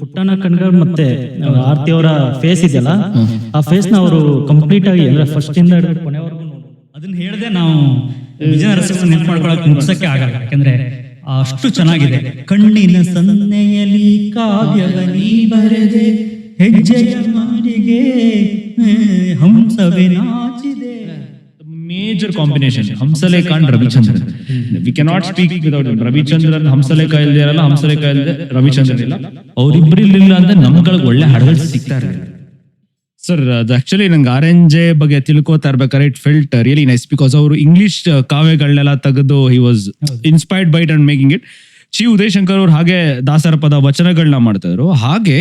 ಪುಟ್ಟಣ್ಣ ಕಣ್ಗಳು ಮತ್ತೆ ಆರ್ತಿ ಅವರ ಫೇಸ್ ಇದೆಯಲ್ಲ, ಆ ಫೇಸ್ ನ ಅವರು ಕಂಪ್ಲೀಟ್ ಆಗಿ ಅಂದ್ರೆ ಫಸ್ಟ್ ಇಂದ ಹಿಡಿದು ಕೊನೆವರೆಗೂ ಅದನ್ನ ಹೇಳ್ದೆ ನಾವು ವಿಜಯ ನರಸಿಂಹ ನೆನ್ಪು ಮಾಡ್ಕೊಳಕ್ ಮುಗಿಸಕ್ಕೆ ಆಗಲ್ಲ. ಯಾಕಂದ್ರೆ ಅಷ್ಟು ಚೆನ್ನಾಗಿದೆ. ಕಣ್ಣಿನ ಸನ್ನೆಯಲ್ಲಿ ಕಾವ್ಯವನಿ ಬರೆದೆ, ಹೆಜ್ಜೆಯ ಮಾರಿಗೆ ಹಂಸವೇ ನಾಚಿದೆ. Major combination Hamsalekha and Ravichandran. We cannot speak without Ravichandran. Hamsalekha ಇಲ್ದೇ ಇರಲ್ಲ, ಹಂಸಲೇಖ ಇಲ್ದೆ ರವಿಚಂದ್ರನ್ ಇಲ್ಲ. ಅವ್ರಿಬ್ರು ಇಲ್ಲ ಅಂದ್ರೆ ನಮ್ಗಳಿಗೆ ಒಳ್ಳೆ ಹಾಡುಗಳು ಸಿಗ್ತಾ ಇರಲಿಲ್ಲ ಸರ್. ಅದು ಆಕ್ಚುಲಿ ನಂಗೆ ಆರೆಂಜೆ ಬಗ್ಗೆ ತಿಳ್ಕೋತಾ ಇರ್ಬೇಕಾದ್ರೆ it felt really nice, because ಅವರು ಇಂಗ್ಲಿಷ್ ಕಾವ್ಯಗಳನ್ನೆಲ್ಲ ತೆಗೆದು he was inspired by it and making it. Shri Udayashankar ಅವ್ರು ಹಾಗೆ ದಾಸರ ಪದ ವಚನಗಳನ್ನ ಮಾಡ್ತಾ ಇದ್ರು. ಹಾಗೆ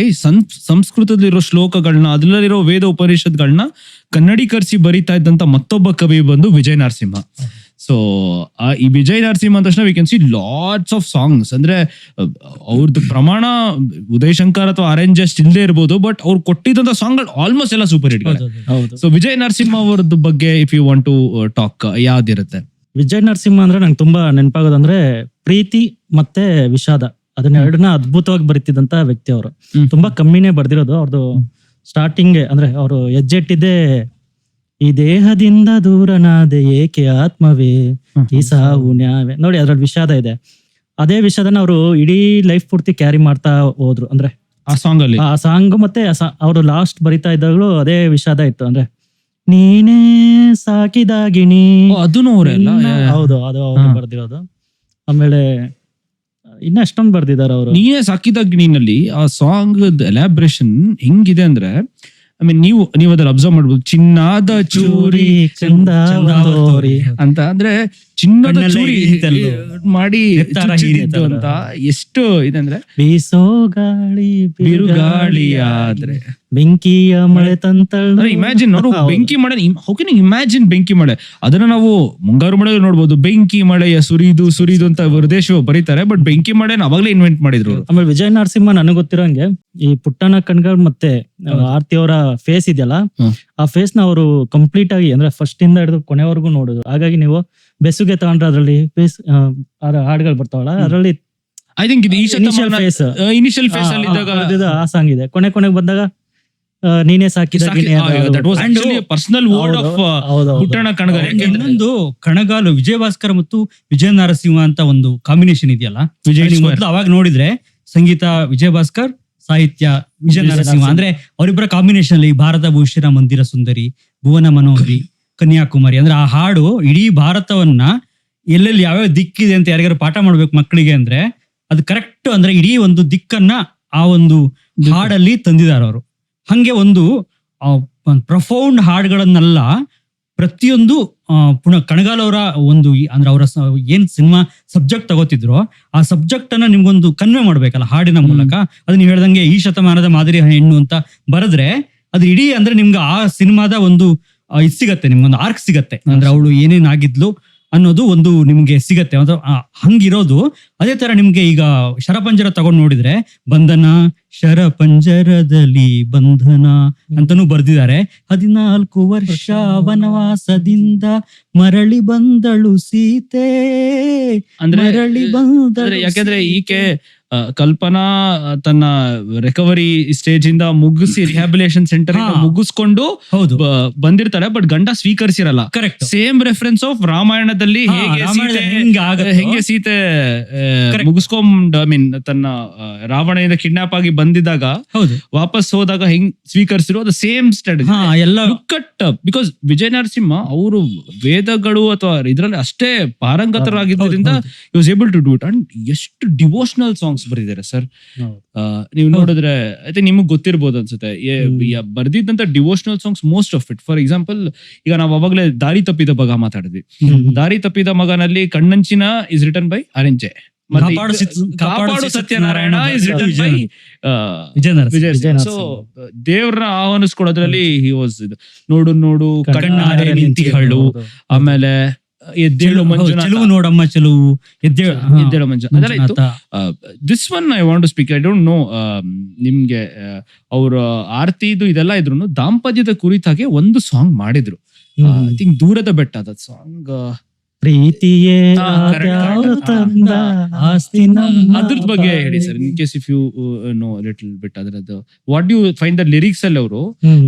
ಸಂಸ್ಕೃತದಲ್ಲಿರೋ ಶ್ಲೋಕಗಳನ್ನ, ಅದರಲ್ಲಿರೋ ವೇದ ಉಪನಿಷತ್ಗಳನ್ನ ಕನ್ನಡೀಕರಿಸಿ ಬರಿತಾ ಇದ್ದಂತ ಮತ್ತೊಬ್ಬ ಕವಿ ಬಂದು ವಿಜಯ ನರಸಿಂಹ. ಸೊ ಈ ವಿಜಯ ನರಸಿಂಹ ಅಂದ ತಕ್ಷಣ we can see lots of songs. ಅಂದ್ರೆ ಅವ್ರದ್ದು ಪ್ರಮಾಣ ಉದಯಶಂಕರ್ ಅಥವಾ ಆರೆಂಜ್ ಇಲ್ಲದೆ ಇರ್ಬೋದು, ಬಟ್ ಅವ್ರು ಕೊಟ್ಟಿದ್ದಂತ ಸಾಂಗ್ಗಳು ಆಲ್ಮೋಸ್ಟ್ ಎಲ್ಲ super hit. So Vijaya Narasimha ಅವ್ರದ್ದು ಬಗ್ಗೆ if you want to talk, ಯಾವ್ದಿರುತ್ತೆ? ವಿಜಯ್ ನರಸಿಂಹ ಅಂದ್ರೆ ನಂಗೆ ತುಂಬಾ ನೆನಪಾಗೋದಂದ್ರೆ ಪ್ರೀತಿ ಮತ್ತೆ ವಿಷಾದ, ಅದನ್ನೆರಡನ್ನ ಅದ್ಭುತವಾಗಿ ಬರೀತಿದ್ದಂತ ವ್ಯಕ್ತಿ ಅವರು. ತುಂಬಾ ಕಮ್ಮಿನೇ ಬರ್ದಿರೋದು ಅವ್ರದ್ದು. ಸ್ಟಾರ್ಟಿಂಗ್ ಅಂದ್ರೆ ಅವರು ಹೆಜ್ಜೆಟ್ಟಿದ್ದೆ, ಈ ದೇಹದಿಂದ ದೂರನಾದೆ ಏಕೆ ಆತ್ಮವೇ ಈ ಸಾವು ನ್ಯಾವೇ. ನೋಡಿ ಅದ್ರಲ್ಲಿ ವಿಷಾದ ಇದೆ. ಅದೇ ವಿಷಾದನ ಅವರು ಇಡೀ ಲೈಫ್ ಪೂರ್ತಿ ಕ್ಯಾರಿ ಮಾಡ್ತಾ ಹೋದ್ರು. ಅಂದ್ರೆ ಆ ಸಾಂಗ್ ಅಲ್ಲಿ, ಆ ಸಾಂಗ್ ಮತ್ತೆ ಅವರು ಲಾಸ್ಟ್ ಬರಿತಾ ಇದ್ದಾಗಲೂ ಅದೇ ವಿಷಾದ ಇತ್ತು. ಅಂದ್ರೆ ನೀನೇ ಸಾಕಿದಾಗಿನಿ, ಅದನ್ನು ಅವರೆಲ್ಲ ಹೌದು, ಅದು ಅವ್ರು ಬರ್ದಿರೋದು. ಆಮೇಲೆ ಇನ್ನ ಎಷ್ಟೊಂದು ಬರ್ದಿದ್ದಾರೆ ಅವರು. ನೀನೇ ಸಾಕಿದ ಗಿಣಿನಲ್ಲಿ ಆ ಸಾಂಗ್ ಎಲಾಬ್ರೇಷನ್ ಹೆಂಗಿದೆ ಅಂದ್ರೆ, ಐ ಮೀನ್ ನೀವು ಅದ್ರಲ್ಲಿ ಅಬ್ಸರ್ವ್ ಮಾಡ್ಬೋದು. ಚಿನ್ನದ ಚೂರಿ ಚಂದಾವರಿ ಅಂತ ಅಂದ್ರೆ ಚಿನ್ನದ ಚೂರಿ ಮಾಡಿ ಹೀರಿತ್ತು ಅಂತ ಎಷ್ಟು ಇದೆ ಅಂದ್ರೆ, ಬೀಸೋ ಗಾಳಿ ಬಿರುಗಾಳಿಯಾದ್ರೆ ಬೆಂಕಿಯ ಮಳೆ ತಂತಳು. ಇಮ್ಯಾಜಿನ್ ನೋಡು, ಬೆಂಕಿ ಮಳೆ. ಹೌ ಕ್ಯಾನ್ ಯು ಇಮ್ಯಾಜಿನ್ ಬೆಂಕಿ ಮಳೆ? ಅದನ್ನ ನಾವು ಮುಂಗಾರು ಮಳೆ ನೋಡ್ಬೋದು. ಬೆಂಕಿ ಮಳೆಯ ಸುರಿದು ಅಂತ ವರದೇಶ ಬರೀತಾರೆ, ಬಟ್ ಬೆಂಕಿ ಮಳೆ ಅವಾಗಲೇ ಇನ್ವೆಂಟ್ ಮಾಡಿದ್ರು. ಆಮೇಲೆ ವಿಜಯ ನರಸಿಂಹ ನನಗೆ ಗೊತ್ತಿರೋಂಗೆ ಈ ಪುಟ್ಟಣ್ಣ ಕಣ್ಗಳು ಮತ್ತೆ ಆರ್ತಿ ಅವರ ಫೇಸ್ ಇದೆಯಲ್ಲ, ಆ ಫೇಸ್ ನ ಅವರು ಕಂಪ್ಲೀಟ್ ಆಗಿ ಅಂದ್ರೆ ಫಸ್ಟ್ ಇಂದ ಹಿಡಿದು ಕೊನೆವರೆಗೂ ನೋಡುದು. ಹಾಗಾಗಿ ನೀವು ಬೆಸುಗೆ ತಗೊಂಡ್ರೆ ಅದ್ರಲ್ಲಿ ಫೇಸ್ ಹಾಡುಗಳು ಬರ್ತಾವಲ್ಲ, ಅದರಲ್ಲಿ ಐ ಥಿಂಕ್ ಇನಿಷಿಯಲ್ ಫೇಸ್ ಅಲ್ಲಿ ಆ ಸಾಂಗ್ ಇದೆ. ಕೊನೆಗೆ ಬಂದಾಗ ನೀನೇ ಸಾಕಿದ personal word of Puttanna Kanagal. ಇನ್ನೊಂದು ಕಣಗಾಲು ವಿಜಯ ಭಾಸ್ಕರ್ ಮತ್ತು ವಿಜಯ ನರಸಿಂಹ ಅಂತ ಒಂದು ಕಾಂಬಿನೇಷನ್ ಇದೆಯಲ್ಲ, ಮೊದಲು ಅವಾಗ ನೋಡಿದ್ರೆ ಸಂಗೀತ ವಿಜಯ ಭಾಸ್ಕರ್, ಸಾಹಿತ್ಯ ವಿಜಯ ನರಸಿಂಹ. ಅಂದ್ರೆ ಅವರಿಬ್ಬರ ಕಾಂಬಿನೇಷನ್ ಅಲ್ಲಿ ಭಾರತ ಭೂಷಣ ಮಂದಿರ ಸುಂದರಿ, ಭುವನ ಮನೋಹರಿ, ಕನ್ಯಾಕುಮಾರಿ, ಅಂದ್ರೆ ಆ ಹಾಡು ಇಡೀ ಭಾರತವನ್ನ ಎಲ್ಲೆಲ್ಲಿ ಯಾವ್ಯಾವ ದಿಕ್ಕಿದೆ ಅಂತ ಯಾರಿಗಾರು ಪಾಠ ಮಾಡ್ಬೇಕು ಮಕ್ಕಳಿಗೆ ಅಂದ್ರೆ ಅದು ಕರೆಕ್ಟ್. ಅಂದ್ರೆ ಇಡೀ ಒಂದು ದಿಕ್ಕನ್ನ ಆ ಒಂದು ಹಾಡಲ್ಲಿ ತಂದಿದ್ದಾರೆ ಅವರು. ಹಂಗೆ ಒಂದು ಪ್ರೊಫೌಂಡ್ ಹಾಡುಗಳನ್ನೆಲ್ಲ ಪ್ರತಿಯೊಂದು ಪುನಃ ಕಣಗಾಲ್ ಅವರ ಒಂದು ಅಂದ್ರೆ ಅವರ ಏನ್ ಸಿನಿಮಾ ಸಬ್ಜೆಕ್ಟ್ ತಗೋತಿದ್ರು, ಆ ಸಬ್ಜೆಕ್ಟ್ ಅನ್ನ ನಿಮ್ಗೊಂದು ಕನ್ವೆ ಮಾಡ್ಬೇಕಲ್ಲ ಹಾಡಿನ ಮೂಲಕ. ಅದು ನೀವು ಹೇಳ್ದಂಗೆ ಈ ಶತಮಾನದ ಮಾದರಿ ಹೆಣ್ಣು ಅಂತ ಬರೆದ್ರೆ ಅದು ಇಡೀ ಅಂದ್ರೆ ನಿಮ್ಗೆ ಆ ಸಿನಿಮಾದ ಒಂದು ಇದು ಸಿಗತ್ತೆ, ನಿಮ್ಗೊಂದು ಆರ್ಕ್ ಸಿಗತ್ತೆ. ಅಂದ್ರೆ ಅವಳು ಏನೇನಾಗಿದ್ಲು ಅನ್ನೋದು ಒಂದು ನಿಮ್ಗೆ ಸಿಗತ್ತೆ. ಹಂಗಿರೋದು. ಅದೇ ತರ ನಿಮ್ಗೆ ಈಗ ಶರಪಂಜರ ತಗೊಂಡ್ ನೋಡಿದ್ರೆ ಬಂಧನ, ಶರಪಂಜರದಲ್ಲಿ ಬಂಧನ ಅಂತಾನೂ ಬರ್ದಿದ್ದಾರೆ. 14 ವರ್ಷ ವನವಾಸದಿಂದ ಮರಳಿ ಬಂದಳು ಸೀತೆ, ಮರಳಿ ಬಂದಳು. ಯಾಕಂದ್ರೆ ಈಕೆ ಕಲ್ಪನಾ ತನ್ನ ರಿಕವರಿ ಸ್ಟೇಜ್ ಇಂದ ಮುಗಿಸಿ ರಿಹ್ಯಾಬಿಲೇಷನ್ ಸೆಂಟರ್ ಮುಗಿಸ್ಕೊಂಡು ಬಂದಿರ್ತಾರೆ, ಬಟ್ ಗಂಡ ಸ್ವೀಕರಿಸಿರಲ್ಲ. ಕರೆಕ್ಟ್. ಸೇಮ್ ರೆಫರೆನ್ಸ್ ಆಫ್ ರಾಮಾಯಣದಲ್ಲಿ ಹೆಂಗೆ ಸೀತೆ ಮುಗಿಸ್ಕೊಂಡ್, ಐ ಮೀನ್ ತನ್ನ ರಾವಣದಿಂದ ಕಿಡ್ನಾಪ್ ಆಗಿ ಬಂದಿದ್ದಾಗ ವಾಪಸ್ ಹೋದಾಗ ಹೆಂಗ್ ಸ್ವೀಕರಿಸಿರೋ ಅದು ಸೇಮ್ ಸ್ಟ್ರಾಟಜಿ ಎಲ್ಲ ಕಟ್. ಬಿಕಾಸ್ ವಿಜಯ ನರಸಿಂಹ ಅವರು ವೇದಗಳು ಅಥವಾ ಇದ್ರಲ್ಲಿ ಅಷ್ಟೇ ಪಾರಂಗತರಾಗಿದ್ದರಿಂದ he was able to do it. And ಎಷ್ಟು ಡಿವೋಷನಲ್ ಸಾಂಗ್ಸ್ ಬರೆದಿದ್ದಾರೆ ಸರ್. ನೀವು ನೋಡಿದ್ರೆ ಐ ಥಿಂಕ್ ನಿಮಗ್ ಗೊತ್ತಿರ್ಬೋದು ಅನ್ಸುತ್ತೆ, ಬರ್ದಿದ್ದಂತ devotional songs most of it. For example, ಈಗ ನಾವು ಅವಾಗಲೇ ದಾರಿ ತಪ್ಪಿದ ಮಗ ಮಾತಾಡಿದ್ವಿ. ದಾರಿ ತಪ್ಪಿದ ಮಗನಲ್ಲಿ ಕಣ್ಣಂಚಿನ ಇಸ್ ರಿಟನ್ ಬೈ ಆರೆಂಜೆ, ಕಾಪಾಡು Satyanarayana is written by Vijaya Narasimha. So ದೇವ್ರನ್ನ ಆಹ್ವಾನಿಸ್ಕೊಡೋದ್ರಲ್ಲಿ ಹಿ ವಾಸ್ ನೋಡು ನೋಡು ಕಣ್ಣಾರೆ ನಿಂತಿಹಳು, ಆಮೇಲೆ ಎದ್ದೇಳು ಮಂಜು, ಚೆಲುವು ನೋಡಮ್ಮ ಚೆಲುವು, ಎದ್ದೇಳು ಮಂಜು ಅದೆಲ್ಲ ಇತ್ತು. This one I want to speak. I don't know ನಿಮ್ಗೆ ಅವ್ರ ಆರ್ತಿದು ಇದೆಲ್ಲ ಇದ್ರು ದಾಂಪತ್ಯದ ಕುರಿತಾಗೆ ಒಂದು ಸಾಂಗ್ ಮಾಡಿದ್ರು. ಐ ಥಿಂಕ್ ದೂರದ ಬೆಟ್ಟ, ದಟ್ ಸಾಂಗ್ ಪ್ರೀತಿಯೇ correct. ಆದ್ಯಾರು ತಂದ ಆಸ್ತಿ ನಮ್ಮ ಅದ್ರ ಬಗ್ಗೆ ಹೇಳಿ sir, in case if you know little bit ಅದ್ರದ್ದು what you find the lyrics ಅಲ್ಲಿ ಅವರು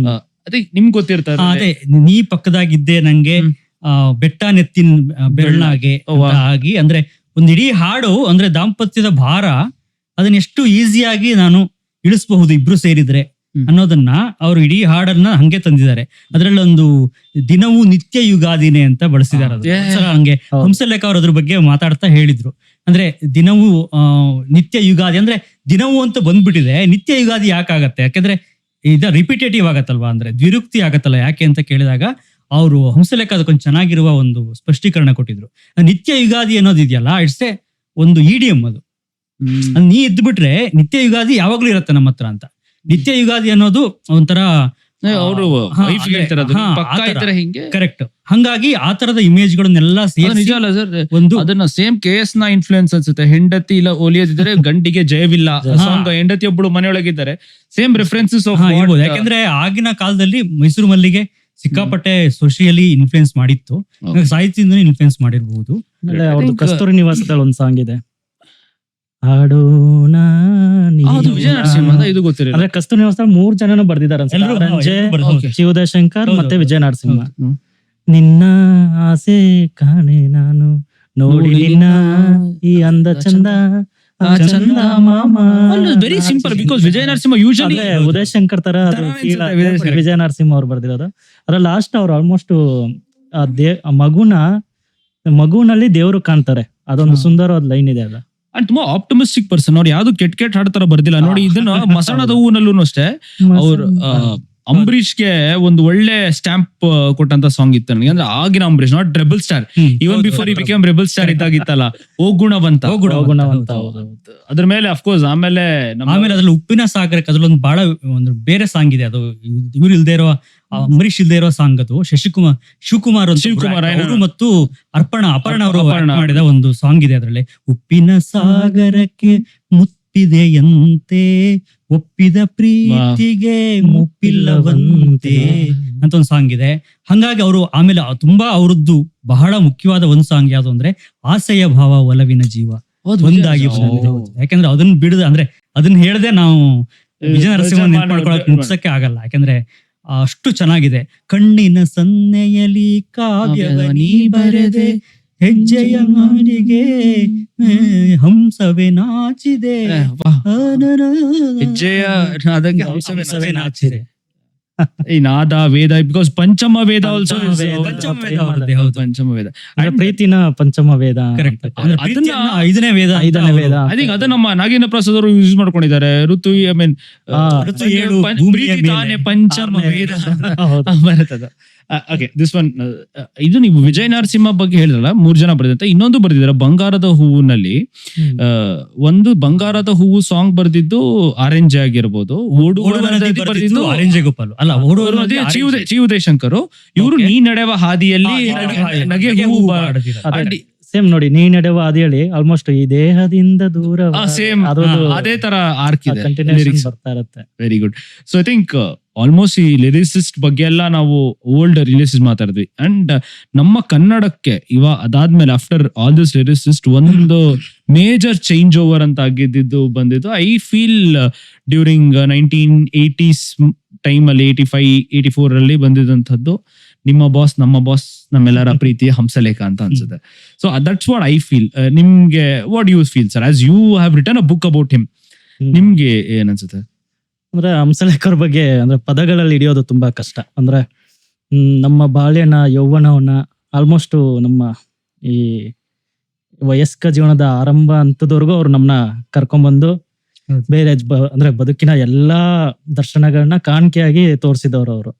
ಅದೇ ನಿಮ್ಗೆ ಗೊತ್ತಿರ್ತಾರೆ. ಅದೇ ನೀ ಪಕ್ಕದಾಗಿದ್ದೆ ನಂಗೆ ಬೆಟ್ಟ ನೆತ್ತಿನ ಬೆರಳಾಗೆ ಆಗಿ, ಅಂದ್ರೆ ಒಂದ್ ಇಡೀ ಹಾಡು ಅಂದ್ರೆ ದಾಂಪತ್ಯದ ಭಾರ ಅದನ್ನ ಎಷ್ಟು ಈಸಿಯಾಗಿ ನಾನು ಇಳಿಸಬಹುದು ಇಬ್ರು ಸೇರಿದ್ರೆ ಅನ್ನೋದನ್ನ ಅವರು ಇಡೀ ಹಾಡನ್ನ ಹಂಗೆ ತಂದಿದ್ದಾರೆ. ಅದ್ರಲ್ಲಿ ಒಂದು ದಿನವೂ ನಿತ್ಯ ಯುಗಾದಿನೇ ಅಂತ ಬಳಸಿದ್ದಾರೆ. ಹಂಗೆ ಹಂಸಲೇಖ ಅವ್ರು ಅದ್ರ ಬಗ್ಗೆ ಮಾತಾಡ್ತಾ ಹೇಳಿದ್ರು. ಅಂದ್ರೆ ದಿನವೂ ನಿತ್ಯ ಯುಗಾದಿ ಅಂದ್ರೆ ದಿನವೂ ಅಂತ ಬಂದ್ಬಿಟ್ಟಿದೆ, ನಿತ್ಯ ಯುಗಾದಿ ಯಾಕಾಗತ್ತೆ? ಯಾಕಂದ್ರೆ ರಿಪಿಟೇಟಿವ್ ಆಗತ್ತಲ್ವಾ, ಅಂದ್ರೆ ದ್ವಿರುಕ್ತಿ ಆಗತ್ತಲ್ಲ ಯಾಕೆ ಅಂತ ಕೇಳಿದಾಗ ಅವರು ಹಂಸಲೇಖ ಅದಕ್ಕೊಂದು ಚೆನ್ನಾಗಿರುವ ಒಂದು ಸ್ಪಷ್ಟೀಕರಣ ಕೊಟ್ಟಿದ್ರು. ನಿತ್ಯ ಯುಗಾದಿ ಅನ್ನೋದಿದೆಯಲ್ಲ, ಇಟ್ಸ್ ಒಂದು ಇಡಿಯಂ ಅದು. ನೀ ಇದ್ಬಿಟ್ರೆ ನಿತ್ಯ ಯುಗಾದಿ ಯಾವಾಗ್ಲೂ ಇರತ್ತೆ ನಮ್ಮ ಹತ್ರ ಅಂತ. ನಿತ್ಯ ಯುಗಾದಿ ಅನ್ನೋದು ಒಂಥರ ಅವರು ಕರೆಕ್ಟ್. ಹಂಗಾಗಿ ಆ ತರದ ಇಮೇಜ್ಗಳನ್ನೆಲ್ಲ ನಿಜ ಅಲ್ಲ ಸರ್, ಒಂದು ಅದನ್ನ ಸೇಮ್ KS ನ ಇನ್ಫ್ಲೂಯೆನ್ಸ್ ಅನ್ಸುತ್ತೆ. ಹೆಂಡತಿ ಇಲ್ಲ ಒಲಿಯದಿದ್ರೆ ಗಂಡಿಗೆ ಜಯವಿಲ್ಲ ಸಾಂಗ್, ಹೆಂಡತಿ ಒಬ್ಬಳು ಮನೆಯೊಳಗಿದ್ದಾರೆ, ಸೇಮ್ ರೆಫರೆನ್ಸಸ್ ಇರ್ಬೋದು. ಯಾಕಂದ್ರೆ ಆಗಿನ ಕಾಲದಲ್ಲಿ ಮೈಸೂರು ಮಲ್ಲಿಗೆ ಸಿಕ್ಕಾಪಟ್ಟೆ ಸೋಷಿಯಲಿ ಇನ್ಫ್ಲೂಯೆನ್ಸ್ ಮಾಡಿತ್ತು, ಸಾಹಿತ್ಯದಿಂದ ಇನ್ಫ್ಲೂಯೆನ್ಸ್ ಮಾಡಿರ್ಬಹುದು. ಅವ್ರದ್ದು ಕಸ್ತೂರಿ ನಿವಾಸದಲ್ಲಿ ಒಂದು ಸಾಂಗ್ ಇದೆ, ಹಾಡೋಣ ವಿಜಯ ನರಸಿಂಹ, ಇದು ಗೊತ್ತಿರಲಿಲ್ಲ. ಅಂದ್ರೆ ಕಸ್ತೂರಿ ನಿವಾಸದಲ್ಲಿ 3 ಜನನು ಬರ್ದಿದ್ದಾರೆ, ಶಿವದಶಂಕರ್ ಮತ್ತೆ ವಿಜಯ ನರಸಿಂಹ. ನಿನ್ನ ಆಸೆ ಕಾಣೆ ನಾನು ನೋಡಿ ನಿನ್ನ ಈ ಅಂದ ಚಂದ ಚಂದ ಮಾಮ. Very simple, because Vijaya Narasimha usually Uday Shankar ತರ ಅದು ವಿಜಯ ನರಸಿಂಹ ಅವ್ರು ಬರ್ದಿರೋದು. ಅದ್ರ ಲಾಸ್ಟ್ ಅವ್ರು ಆಲ್ಮೋಸ್ಟ್ ಮಗುನಲ್ಲಿ ದೇವರು ಕಾಣ್ತಾರೆ, ಅದೊಂದು ಸುಂದರವಾದ ಲೈನ್ ಇದೆ ಅದ. ಅಂಡ್ ತುಂಬಾ ಆಪ್ಟಮಿಸ್ಟಿಕ್ ಪರ್ಸನ್. ಅವ್ರು ಯಾವ್ದು ಕೆಟ್ಟ ಹಾಡ್ ತರ ಬರ್ದಿಲ್ಲ ನೋಡಿ. ಇದನ್ನ ಮಸಣದ ಹೂವಿನಲ್ಲೂ ಅಷ್ಟೇ ಅವ್ರು ಅಂಬರೀಷ್ಗೆ ಒಂದು ಒಳ್ಳೆ ಸ್ಟ್ಯಾಂಪ್ ಕೊಟ್ಟಂತ ಸಾಂಗ್ ಇತ್ತು ನನಗೆ. ಅಂದ್ರೆ ಆಗಿನ Ambareesh, not rebel star, even before ಈ ಬಿಕೇಮ್ ರೆಬಲ್ ಸ್ಟಾರ್ ಇದ್ದಾಗಿತ್ತಲ್ಲ, ಓ ಗುಣವಂತ. ಅದ್ರ ಮೇಲೆ ಅಫ್ಕೋರ್ಸ್ ಆಮೇಲೆ ಅದ್ರಲ್ಲಿ ಉಪ್ಪಿನ ಸಾಗರಕ್ಕೆ ಅದ್ರಲ್ಲೊಂದು ಬಹಳ ಒಂದು ಬೇರೆ ಸಾಂಗ್ ಇದೆ. ಅದು ಇವ್ರು ಇಲ್ದೇ ಇರೋ, ಅಂಬರೀಷ್ ಇಲ್ದೇ ಇರೋ ಸಾಂಗ್. ಅದು ಶಿವಕುಮಾರ್ ಅವರು ಮತ್ತು ಅಪರ್ಣ ಅವರು ಮಾಡಿದ ಒಂದು ಸಾಂಗ್ ಇದೆ. ಅದ್ರಲ್ಲಿ ಉಪ್ಪಿನ ಸಾಗರಕ್ಕೆ ಮುಪ್ಪಿದೆಯಂತೆ, ಒಪ್ಪಿದ ಪ್ರೀತಿಗೆ ಮುಪ್ಪಿಲ್ಲವಂತೆ ಅಂತ ಒಂದು ಸಾಂಗ್ ಇದೆ. ಹಂಗಾಗಿ ಅವರು ಆಮೇಲೆ ತುಂಬಾ ಅವರದ್ದು ಬಹಳ ಮುಖ್ಯವಾದ ಒಂದು ಸಾಂಗ್ ಯಾವ್ದು ಅಂದ್ರೆ ಆಸೆಯ ಭಾವ ಒಲವಿನ ಜೀವ ಒಂದಾಗಿ. ಯಾಕಂದ್ರೆ ಅದನ್ನ ಬಿಡದ, ಅಂದ್ರೆ ಅದನ್ನ ಹೇಳ್ದೆ ನಾವು ವಿಜಯ ನರಸಿಂಹ ನೆನ್ಪಾಡ್ಕೊಳಕ್ ಮುಗ್ಸಕ್ಕೆ ಆಗಲ್ಲ. ಯಾಕಂದ್ರೆ ಅಷ್ಟು ಚೆನ್ನಾಗಿದೆ. ಕಣ್ಣಿನ ಸನ್ನೆಯಲಿ ಕಾವ್ಯವನಿ ಬರೆದೆ, ಹೆಜ್ಜೆಯ ಮಾನಿಗೆ ಹಂಸವೇ ನಾಚಿದೆ, ಹೆಜ್ಜೆಯ ಹಂಸವೇ ನಾಚಿದೆ. ಈ ನಾದ ವೇದ, ಬಿಕಾಸ್ ಪಂಚಮ ವೇದ ಆಲ್ಸೋ ಪಂಚಮ ವೇದ, ಪ್ರೀತಿನ ಪಂಚಮ ವೇದ. ಐದನೇ ವೇದ. ಐ ಥಿಂಕ್ ಅದನ್ನ ನಮ್ಮ ನಾಗೇಂದ್ರ ಪ್ರಸಾದ್ ಅವರು ಯೂಸ್ ಮಾಡ್ಕೊಂಡಿದ್ದಾರೆ. ಋತು ಐ ಮೀನ್ ಪಂಚಮ ವೇದ ಬರ್ತದ. Okay, this one. ಇದು ನೀವು ವಿಜಯ ನರಸಿಂಹ ಬಗ್ಗೆ ಹೇಳಿದ್ರಲ್ಲ, 3 ಜನ ಬರ್ದಿದ್ದಾರೆ. ಇನ್ನೊಂದು ಬರ್ದಿದ್ದಾರೆ ಬಂಗಾರದ ಹೂವಿನಲ್ಲಿ. ಒಂದು ಬಂಗಾರದ ಹೂವು ಸಾಂಗ್ ಬರ್ದಿದ್ದು ಆರೆಂಜ್ ಆಗಿರ್ಬೋದು, ಬರ್ದಿದ್ದು ಆರೆಂಜ್ ಗೋಪಾಲ್ ಅಲ್ಲ, ಚಿ ಉದಯಶಂಕರ್. ಇವರು ನೀ ನಡೆವ ಹಾದಿಯಲ್ಲಿ ನಗೆ ಹೂವು ಸೇಮ್ ನೋಡಿ, ನೀ ನಡೆವ ಹಾದಿಯಲ್ಲಿ ಆಲ್ಮೋಸ್ಟ್ ಈ ದೇಹದಿಂದ ದೂರ ಸೇಮ್ ಅದೇ ತರ ಆರ್ಕ್ ಇದೆ, ಬರ್ತಾ ಇರುತ್ತೆ. Very good. So I think almost ಈ ಲಿರಿಸಿಸ್ಟ್ ಬಗ್ಗೆ ಎಲ್ಲ ನಾವು ಓಲ್ಡ್ ಲಿರಿಸಿಸ್ಟ್ ಮಾತಾಡಿದ್ವಿ. ಅಂಡ್ ನಮ್ಮ ಕನ್ನಡಕ್ಕೆ ಅದಾದ್ಮೇಲೆ ಆಫ್ಟರ್ ಆಲ್ ದಿಸ್ ಲಿರಿಸಿಸ್ಟ್ ಒಂದು ಮೇಜರ್ ಚೇಂಜ್ ಓವರ್ ಅಂತ ಆಗಿದ್ದು ಬಂದಿದ್ದು I feel during 1980s time ಅಲ್ಲಿ, 85-84 ಅಲ್ಲಿ ಬಂದಿದ್ದಂಥದ್ದು ನಿಮ್ಮ ಬಾಸ್ ನಮ್ಮ ಬಾಸ್ ನಮ್ಮೆಲ್ಲರ ಪ್ರೀತಿಯ ಹಂಸಲೇಖ ಅಂತ ಅನ್ಸುತ್ತೆ. So that's what I feel. ನಿಮ್ಗೆ what you feel sir, as you have written a book about him, ನಿಮ್ಗೆ ಏನ್ ಅನ್ಸುತ್ತೆ? ಅಂದ್ರೆ ಹಂಸಲೇಖ ಅವ್ರ ಬಗ್ಗೆ ಅಂದ್ರೆ ಪದಗಳಲ್ಲಿ ಹಿಡಿಯೋದು ತುಂಬಾ ಕಷ್ಟ. ಅಂದ್ರೆ ನಮ್ಮ ಬಾಲ್ಯನ ಯೌವನವನ್ನ ಆಲ್ಮೋಸ್ಟ್ ನಮ್ಮ ಈ ವಯಸ್ಕ ಜೀವನದ ಆರಂಭ ಹಂತದವರೆಗೂ ಅವ್ರು ನಮ್ಮನ್ನ ಕರ್ಕೊಂಡ್ಬಂದು ಬೇರೆ ಅಂದ್ರೆ ಬದುಕಿನ ಎಲ್ಲಾ ದರ್ಶನಗಳನ್ನ ಕಾಣಿಕೆಯಾಗಿ ತೋರಿಸಿದವರು ಅವರು.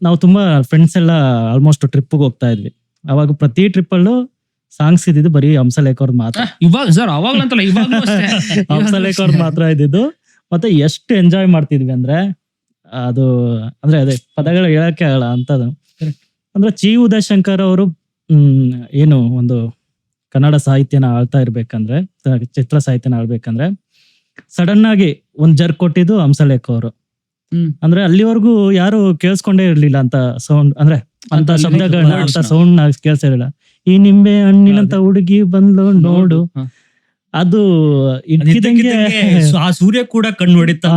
ನಾವು ತುಂಬಾ ಫ್ರೆಂಡ್ಸ್ ಎಲ್ಲ ಆಲ್ಮೋಸ್ಟ್ ಟ್ರಿಪ್ಗೆ ಹೋಗ್ತಾ ಇದ್ವಿ. ಅವಾಗ ಪ್ರತಿ ಟ್ರಿಪ್ ಅಲ್ಲೂ ಸಾಂಗ್ಸ್ ಇದ್ದಿದ್ದು ಬರೀ ಹಂಸಲೇಖ ಅವ್ರದ್ದು ಮಾತ್ರ. ಇವಾಗ ಸರ್ ಅವಾಗಂತಲ್ಲ, ಇವಾಗ ಹಂಸಲೇಖ ಅವ್ರದ್ದು ಮಾತ್ರ ಇದ್ದಿದ್ದು. ಮತ್ತೆ ಎಷ್ಟು ಎಂಜಾಯ್ ಮಾಡ್ತಿದ್ವಿ ಅಂದ್ರೆ ಅದು ಅಂದ್ರೆ ಅದೇ ಪದಗಳು ಹೇಳಕ್ಕೆ ಆಗಲ್ಲ ಅಂತದ್ದು. ಅಂದ್ರೆ ಚಿ ಉದಯಶಂಕರ್ ಅವರು ಏನು ಒಂದು ಕನ್ನಡ ಸಾಹಿತ್ಯನ ಆಳ್ತಾ ಇರ್ಬೇಕಂದ್ರೆ, ಚಿತ್ರ ಸಾಹಿತ್ಯನ ಆಳ್ಬೇಕಂದ್ರೆ ಸಡನ್ ಆಗಿ ಒಂದ್ ಜರ್ಕ್ ಕೊಟ್ಟಿದ್ದು ಹಂಸಲೇಖ ಅವರು. ಅಂದ್ರೆ ಅಲ್ಲಿವರೆಗೂ ಯಾರು ಕೇಳಿಸ್ಕೊಂಡೇ ಇರ್ಲಿಲ್ಲ ಅಂತ ಸೌಂಡ್, ಅಂದ್ರೆ ಅಂತ ಶಬ್ದಗಳನ್ನ, ಅಂತ ಸೌಂಡ್ ಕೇಳಿಸಿರಲಿಲ್ಲ. ಈ ನಿಂಬೆ ಹಣ್ಣಿನಂತ ಹುಡುಗಿ ಬಂದ್ಲು ನೋಡು. ಅದು ಇದ್ದಕ್ಕಿದ್ದಂಗೆ ಆ ಸೂರ್ಯ ಕೂಡ ಕಣ್ಣು ಹೊಡಿತಾ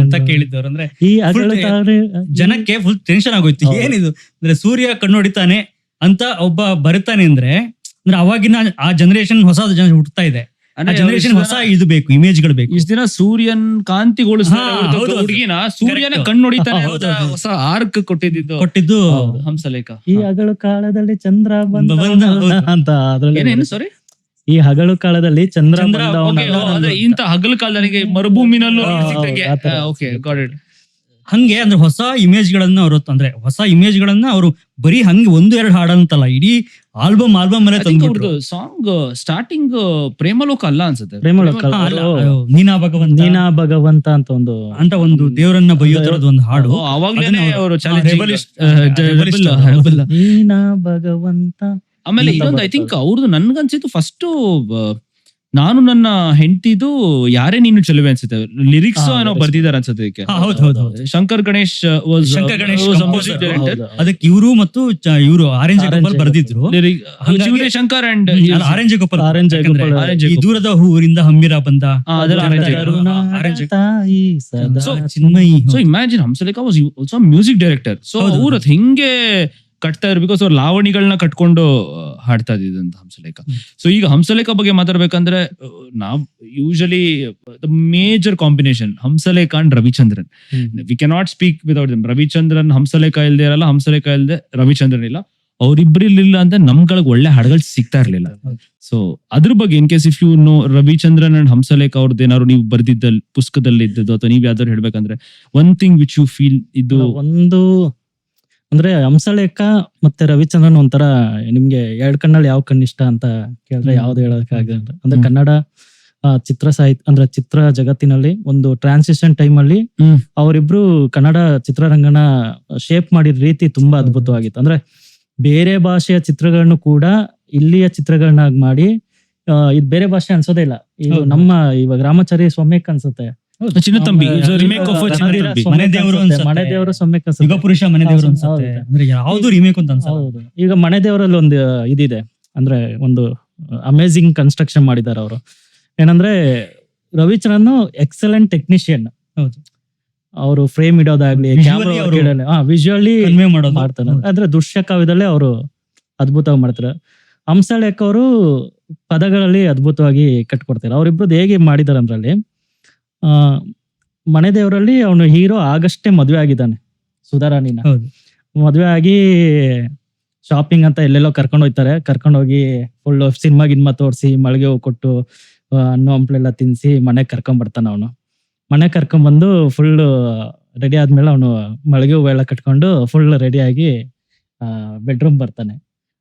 ಅಂತ ಕೇಳಿದ್ದವ್ರು. ಅಂದ್ರೆ ಈ ಅಗಲುತ್ತಾರೆ ಜನಕ್ಕೆ ಫುಲ್ ಟೆನ್ಷನ್ ಆಗೋಯ್ತು, ಏನಿದು ಅಂದ್ರೆ ಸೂರ್ಯ ಕಣ್ಣು ಹೊಡಿತಾನೆ ಅಂತ ಒಬ್ಬ ಬರುತ್ತಾನೆ ಅಂದ್ರೆ ಅವಾಗಿನ ಆ ಜನರೇಷನ್ ಹೊಸ ಹುಟ್ಟುತ್ತಾ ಇದೆ, ಜನರೇಷನ್ ಹೊಸ ಇದು ಬೇಕು, ಇಮೇಜ್ಗಳು ಬೇಕು. ಇಷ್ಟ ದಿನ ಸೂರ್ಯನ್ ಕಾಂತಿಗೊಳಿಸ್ತಾರೆ ಹುಡುಗಿನ, ಸೂರ್ಯನ ಕಣ್ಣು ಹೊಡಿತಾನೆ ಹೊಸ ಆರ್ಕ್ ಕೊಟ್ಟಿದ್ದು ಹಂಸಲೇಖ. ಈ ಹಗಲು ಕಾಲದಲ್ಲಿ ಚಂದ್ರ ಬಂದ ಅಂತ ಏನೇನು ಸಾರಿ ಈ ಹಗಲು ಕಾಲದಲ್ಲಿ ಚಂದ್ರ ಅಂದ್ರೆ ಇಂತ ಹಗಲು ಕಾಲದಲ್ಲಿ ಮರುಭೂಮಿನಲ್ಲೂ ಹಂಗೆ ಅಂದ್ರೆ ಹೊಸ ಇಮೇಜ್ ಗಳನ್ನ ಅವರು ಅಂದ್ರೆ ಹೊಸ ಇಮೇಜ್ ಗಳನ್ನ ಅವರು ಬರೀ ಹಂಗೆ 1-2 ಹಾಡಂತಲ್ಲ, ಇಡೀ ಆಲ್ಬಮ್ ಅಲ್ಲೇ ತಂದ್ಬಿಟ್ರು. ಸಾಂಗ್ ಸ್ಟಾರ್ಟಿಂಗ್ ಪ್ರೇಮಲೋಕ ಅಲ್ಲ ಅನ್ಸುತ್ತೆ, ನೀನಾ ಭಗವಂತ ಅಂತ ಒಂದು ದೇವರನ್ನ ಬೈಯೋ ತರದ ಒಂದು ಹಾಡು. ಅವಾಗ್ಲೇನೆ ಅವರು ನೀನಾ ಭಗವಂತ. ಆಮೇಲೆ ಇನ್ನೊಂದು ಐ ಥಿಂಕ್ ಅವ್ರದ್ದು ನನ್ಗನ್ಸಿತ್ತು ಫಸ್ಟ್ ನಾನು ನನ್ನ ಹೆಂಡತಿದು ಯಾರೇ ನೀನು ಚೆಲುವೆ ಅನ್ಸುತ್ತೆ, ಲಿರಿಕ್ಸ್ ಏನೋ ಬರ್ದಿದಾರೆ ಅನ್ಸುತ್ತೆ ಇದಕ್ಕೆ. ಶಂಕರ್ ಗಣೇಶ್ ಅದಕ್ಕೆ ಇವರು ಮತ್ತು ಇವರು ಆರೆಂಜ್ ಗೋಪಾಲ್ ಬರ್ದಿದ್ರು. ಶಂಕರ್ ಅಂಡ್ ಆರೆಂಜ್ ಗೋಪಾಲ್ ಈ ದೂರದ ಊರಿಂದ ಹಮ್ಮಿರ ಬಂದ ಚಿನ್ಮಯಿ. So imagine Hamsalekha was also music director. So ಅವ್ರ ಹಿಂಗೆ ಕಟ್ತಾ ಇದ್ರು ಬಿಕಾಸ್ ಅವ್ರು ಲಾವಣಿಗಳನ್ನ ಕಟ್ಕೊಂಡು ಹಾಡ್ತಾ ಇದ್ದಂತ ಹಂಸಲೇಖ. ಸೊ ಈಗ ಹಂಸಲೇಖ ಬಗ್ಗೆ ಮಾತಾಡ್ಬೇಕಂದ್ರೆ ನಾವ್ usually the major combination Hamsalekha and Ravichandran. We cannot speak without them. Ravichandran Hamsalekha ಇಲ್ದೇ ಇರಲ್ಲ, ಹಂಸಲೇಖ ಇಲ್ದೆ ರವಿಚಂದ್ರನ್ ಇಲ್ಲ. ಅವ್ರಿಬ್ರಿರ್ಲಿಲ್ಲ ಅಂದ್ರೆ ನಮ್ಗಳಿಗೆ ಒಳ್ಳೆ ಹಾಡುಗಳು ಸಿಗ್ತಾ ಇರ್ಲಿಲ್ಲ. ಸೊ ಅದ್ರ ಬಗ್ಗೆ in case if you know Ravichandran and Hamsalekha ಅವ್ರದ್ದು ಏನಾದ್ರು ನೀವು ಬರ್ದಿದ್ದ ಪುಸ್ತಕದಲ್ಲಿ ಇದ್ದದ್ದು ಅಥವಾ ನೀವ್ ಯಾವ್ದಾದ್ರು ಹೇಳ್ಬೇಕಂದ್ರೆ one thing which you feel ಇದು ಒಂದು ಅಂದ್ರೆ ಹಂಸಲೇಖ ಮತ್ತೆ ರವಿಚಂದ್ರನ್ ಒಂಥರ ನಿಮ್ಗೆ 2 ಕಣ್ಣಲ್ಲಿ ಯಾವ ಕಣ್ಣು ಇಷ್ಟ ಅಂತ ಕೇಳಿದ್ರೆ ಯಾವ್ದು ಹೇಳೋಕ್ಕಾಗಲ್ಲ. ಅಂದ್ರೆ ಕನ್ನಡ ಚಿತ್ರ ಸಾಹಿತ್ಯ ಅಂದ್ರೆ ಚಿತ್ರ ಜಗತ್ತಿನಲ್ಲಿ ಒಂದು ಟ್ರಾನ್ಸಿಷನ್ ಟೈಮ್ ಅಲ್ಲಿ ಅವರಿಬ್ರು ಕನ್ನಡ ಚಿತ್ರರಂಗನ ಶೇಪ್ ಮಾಡಿದ ರೀತಿ ತುಂಬಾ ಅದ್ಭುತವಾಗಿತ್ತು. ಅಂದ್ರೆ ಬೇರೆ ಭಾಷೆಯ ಚಿತ್ರಗಳನ್ನು ಕೂಡ ಇಲ್ಲಿಯ ಚಿತ್ರಗಳನ್ನಾಗಿ ಮಾಡಿ ಇದು ಬೇರೆ ಭಾಷೆ ಅನ್ಸೋದೇ ಇಲ್ಲ. ಇದು ನಮ್ಮ ಇವಾಗ ರಾಮಾಚಾರಿ ಸೊಮ್ಮೆಕ್ ಅನ್ಸುತ್ತೆ, ಚಿನ್ನತಂಬಿ ಮನೆ ದೇವರು ಸೊಮ್ಮೆಕ್ ಅನ್ಸುತ್ತೆ, ಯುಗ ಪುರುಷ ಮನೆ ದೇವರು ಅನ್ಸುತ್ತೆ. ಅಂದ್ರೆ ಯಾವ್ದು ರಿಮೇಕ್ ಅಂತ ಹೌದು. ಈಗ ಮನೆ ದೇವರಲ್ಲಿ ಒಂದು ಇದಿದೆ, ಅಂದ್ರೆ ಒಂದು ಅಮೇಸಿಂಗ್ ಕನ್ಸ್ಟ್ರಕ್ಷನ್ ಮಾಡಿದ್ದಾರೆ ಅವರು. ಏನಂದ್ರೆ ರವಿಚಂದ್ರನ್ ಎಕ್ಸಲೆಂಟ್ ಟೆಕ್ನಿಷಿಯನ್. ಹೌದು, ಅವರು ಫ್ರೇಮ್ ಇಡೋದಾಗ್ಲಿ ವಿಜುವಲಿ ಮಾಡ್ತಾರೆ. ಆದ್ರೆ ದೃಶ್ಯ ಕಾವ್ಯದಲ್ಲೇ ಅವರು ಅದ್ಭುತವಾಗಿ ಮಾಡ್ತಾರೆ. ಹಂಸಲೇಖ ಅವರು ಪದಗಳಲ್ಲಿ ಅದ್ಭುತವಾಗಿ ಕಟ್ಕೊಡ್ತಾರೆ. ಅವರಿಬ್ರದ್ದು ಹೇಗೆ ಮಾಡಿದಾರೆ ಅಂದ್ರಲ್ಲಿ ಮನೆ ದೇವರಲ್ಲಿ ಅವನು ಹೀರೋ ಆಗಷ್ಟೇ ಮದ್ವೆ ಆಗಿದ್ದಾನೆ ಸುಧಾರಾಣಿನ. ಮದ್ವೆ ಆಗಿ ಶಾಪಿಂಗ್ ಅಂತ ಎಲ್ಲೆಲ್ಲೋ ಕರ್ಕೊಂಡು ಹೋಗ್ತಾರೆ. ಕರ್ಕೊಂಡೋಗಿ ಫುಲ್ ಸಿನಿಮಾ ಗಿನ್ಮಾ ತೋರಿಸಿ ಮಳಿಗೆ ಹೋಗಿ ಕೊಟ್ಟು ಹಣ್ಣು ಹಂಪ್ಲೆಲ್ಲ ತಿನ್ಸಿ ಮನೆಗೆ ಕರ್ಕೊಂಡ್ ಬರ್ತಾನೆ. ಅವನು ಮನೆಗೆ ಕರ್ಕೊಂಡ್ಬಂದು ಫುಲ್ ರೆಡಿ ಆದ್ಮೇಲೆ ಅವನು ಮಳಿಗೆ ಹೂವೆಲ್ಲ ಕಟ್ಕೊಂಡು ಫುಲ್ ರೆಡಿ ಆಗಿ ಬೆಡ್ರೂಮ್ ಬರ್ತಾನೆ.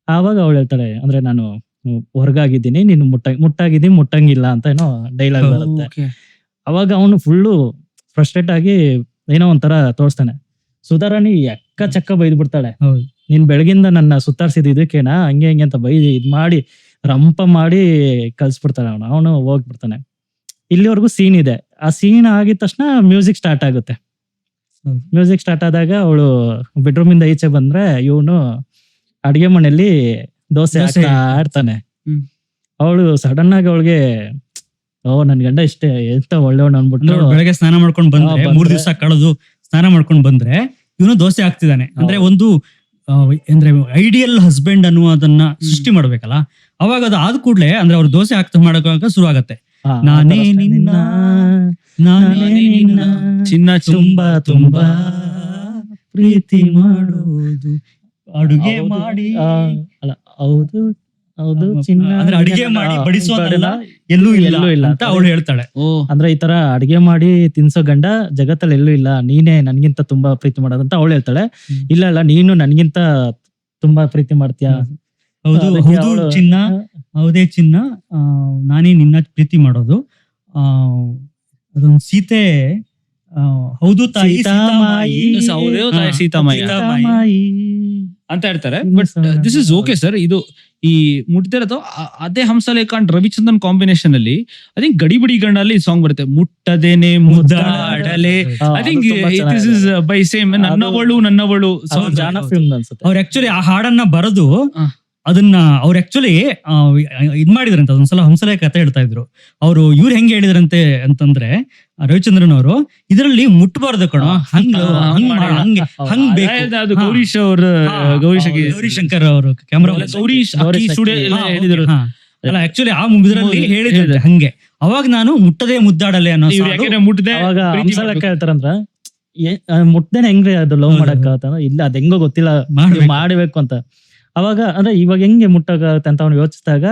ಆವಾಗ ಅವಳು ಹೇಳ್ತಾಳೆ, ಅಂದ್ರೆ ನಾನು ಹೊರಗಾಗಿದ್ದೀನಿ, ನೀನು ಮುಟ್ಟಾಗಿದ್ದೀನಿ ಮುಟ್ಟಂಗಿಲ್ಲ ಅಂತ ಏನೋ ಡೈಲಾಗ್ ಬರುತ್ತೆ. ಅವಾಗ ಅವನು ಫುಲ್ಲು ಫ್ರಸ್ಟ್ರೇಟ್ ಆಗಿ ಏನೋ ಒಂಥರ ತೋರಿಸ್ತಾನೆ. ಸುಧಾರಾಣಿ ಎಕ್ಕ ಚಕ್ಕ ಬೈದ್ ಬಿಡ್ತಾಳೆ, ನೀನ್ ಬೆಳಗಿಂದ ನನ್ನ ಸುತ್ತಾಡ್ಸಿದ್ ಇದಕ್ಕೇನಾ ಹಂಗೆ ಹಂಗೆ ಅಂತ ಬೈದಿ ಇದ್ ಮಾಡಿ ರಂಪ ಮಾಡಿ ಕಳ್ಸ್ಬಿಡ್ತಾಳೆ. ಅವನು ಹೋಗ್ಬಿಡ್ತಾನೆ. ಇಲ್ಲಿವರೆಗೂ ಸೀನ್ ಇದೆ. ಆ ಸೀನ್ ಆಗಿದ ತಕ್ಷಣ ಮ್ಯೂಸಿಕ್ ಸ್ಟಾರ್ಟ್ ಆಗುತ್ತೆ. ಮ್ಯೂಸಿಕ್ ಸ್ಟಾರ್ಟ್ ಆದಾಗ ಅವಳು ಬೆಡ್ರೂಮ್ ಇಂದ ಈಚೆ ಬಂದ್ರೆ ಇವನು ಅಡಿಗೆ ಮನೆಯಲ್ಲಿ ದೋಸೆ ಆಡ್ತಾನೆ. ಅವಳು ಸಡನ್ ಆಗಿ ಅವಳಿಗೆ ನನ್ ಗಂಡ ಇಷ್ಟೇ ಎಂತ ಒಳ್ಳೆಯವನು ಅನ್ಬಿಟ್ಟು ಬೆಳಗ್ಗೆ ಸ್ನಾನ ಮಾಡ್ಕೊಂಡ್ ಬಂದ್ರೆ 3 ದಿವಸ ಕಳೆದು ಸ್ನಾನ ಮಾಡ್ಕೊಂಡ್ ಬಂದ್ರೆ ಇವನು ದೋಸೆ ಹಾಕ್ತಿದ್ದಾನೆ. ಅಂದ್ರೆ ಒಂದು ಅಂದ್ರೆ ಐಡಿಯಲ್ ಹಸ್ಬೆಂಡ್ ಅನ್ನುವುದನ್ನ ಸೃಷ್ಟಿ ಮಾಡ್ಬೇಕಲ್ಲ. ಅವಾಗ ಅದು ಆದ ಕೂಡ್ಲೆ ಅಂದ್ರೆ ಅವ್ರು ದೋಸೆ ಹಾಕ್ತಾ ಮಾಡಕ ಶುರು ಆಗತ್ತೆ. ನಾನೇ ನಿನ್ನ ಚಿನ್ನ ತುಂಬಾ ತುಂಬಾ ಪ್ರೀತಿ ಮಾಡೋದು ಅಡುಗೆ ಮಾಡಿ ಅಲ್ಲ ಹೌದು ಹೌದು ಚಿನ್ನ ಅಂದ್ರೆ ಅಡಿಗೆ ಮಾಡಿ ಬಡಿಸೋದಲ್ಲ ಎಲ್ಲೂ ಇಲ್ಲ ಅಂತ ಅವಳು ಹೇಳ್ತಾಳೆ. ಅಂದ್ರೆ ಈ ತರ ಅಡಿಗೆ ಮಾಡಿ ತಿನ್ಸೋ ಗಂಡ ಜಗತ್ತಲ್ಲಿ ಎಲ್ಲೂ ಇಲ್ಲ, ನೀನೇ ನನ್ಗಿಂತ ತುಂಬಾ ಪ್ರೀತಿ ಮಾಡೋದಂತ ಅವಳು ಹೇಳ್ತಾಳೆ. ಇಲ್ಲ ನೀನು ನನ್ಗಿಂತ ತುಂಬಾ ಪ್ರೀತಿ ಮಾಡ್ತೀಯ. ಹೌದು ಹೌದು ಚಿನ್ನ, ಹೌದೇ ಚಿನ್ನ, ನಾನೇ ನಿನ್ನ ಪ್ರೀತಿ ಮಾಡೋದು. ಅದೊಂದು ಸೀತೆ, ಹೌದು ತಾಯಿ ಸೀತಾಮಾಯಿ ಅಂತ ಹೇಳ್ತಾರೆ. But this is okay sir. ಇದು ಈ ಮುಟ್ತಿರೋದು ಅದೇ ಹಂಸಲೇಖ ಅಂಡ್ ರವಿಚಂದ್ರನ್ ಕಾಂಬಿನೇಷನ್ ಅಲ್ಲಿ ಐ ಥಿಂಕ್ ಗಡಿಬಿಡಿ ಗಂಡಲ್ಲಿ ಸಾಂಗ್ ಬರುತ್ತೆ, ಮುಟ್ಟದೇನೆ ಮುದ್ದಾಡಲೆ. I think this is by same ನನ್ನವಳು. ಅವ್ರು ಆಕ್ಚುಲಿ ಆ ಹಾಡನ್ನ ಬರೆದು ಅದನ್ನ ಅವ್ರು ಆಕ್ಚುಲಿ ಇದ್ ಮಾಡಿದ್ರಂತ ಅದೊಂದ್ಸಲ ಹಂಸಲೇಖ ಕಥೆ ಹೇಳ್ತಾ ಇದ್ರು. ಅವರು ಇವ್ರು ಹೆಂಗೆ ಹೇಳಿದ್ರಂತೆ ಅಂತಂದ್ರೆ ರವಿಚಂದ್ರನ್ ಅವರು ಇದರಲ್ಲಿ ಮುಟ್ಬಾರ್ದು ಕಣೋ, ಹಂಗ್ ಬೇಕು. ಅದು ಗೌರೀಶ್ ಅವ್ರ ಗೌರಿಶಂಕರ್ ಅವರು ಕ್ಯಾಮ್ರಾ ಗೌರೀಶ್ ಹೇಳಿದ್ರು ಅಲ್ಲ, ಆಕ್ಚುಲಿ ಆ ಇದರಲ್ಲಿ ಹೇಳಿದ್ರೆ ಹಂಗೆ. ಅವಾಗ ನಾನು ಮುಟ್ಟದೆ ಮುದ್ದಾಡಲೆ ಅನ್ನೋ ಮುಟ್ಟದೆ ಅವಾಗ ಹಂಸಲೇಖ ಹೇಳ್ತಾರಂದ್ರ ಮುಟ್ದೇನೆ ಹೆಂಗ್ರಿ ಅದು ಲವ್ ಮಾಡಕ್ ಇಲ್ಲ, ಅದ್ ಹೆಂಗೋ ಗೊತ್ತಿಲ್ಲ, ಮಾಡ್ಬೇಕು ಅಂತ. ಅವಾಗ ಅಂದ್ರೆ ಇವಾಗ ಹೆಂಗೆ ಮುಟ್ಟಾಗತ್ತೆ ಅಂತ ಅವ್ನು ಯೋಚಿಸಿದಾಗ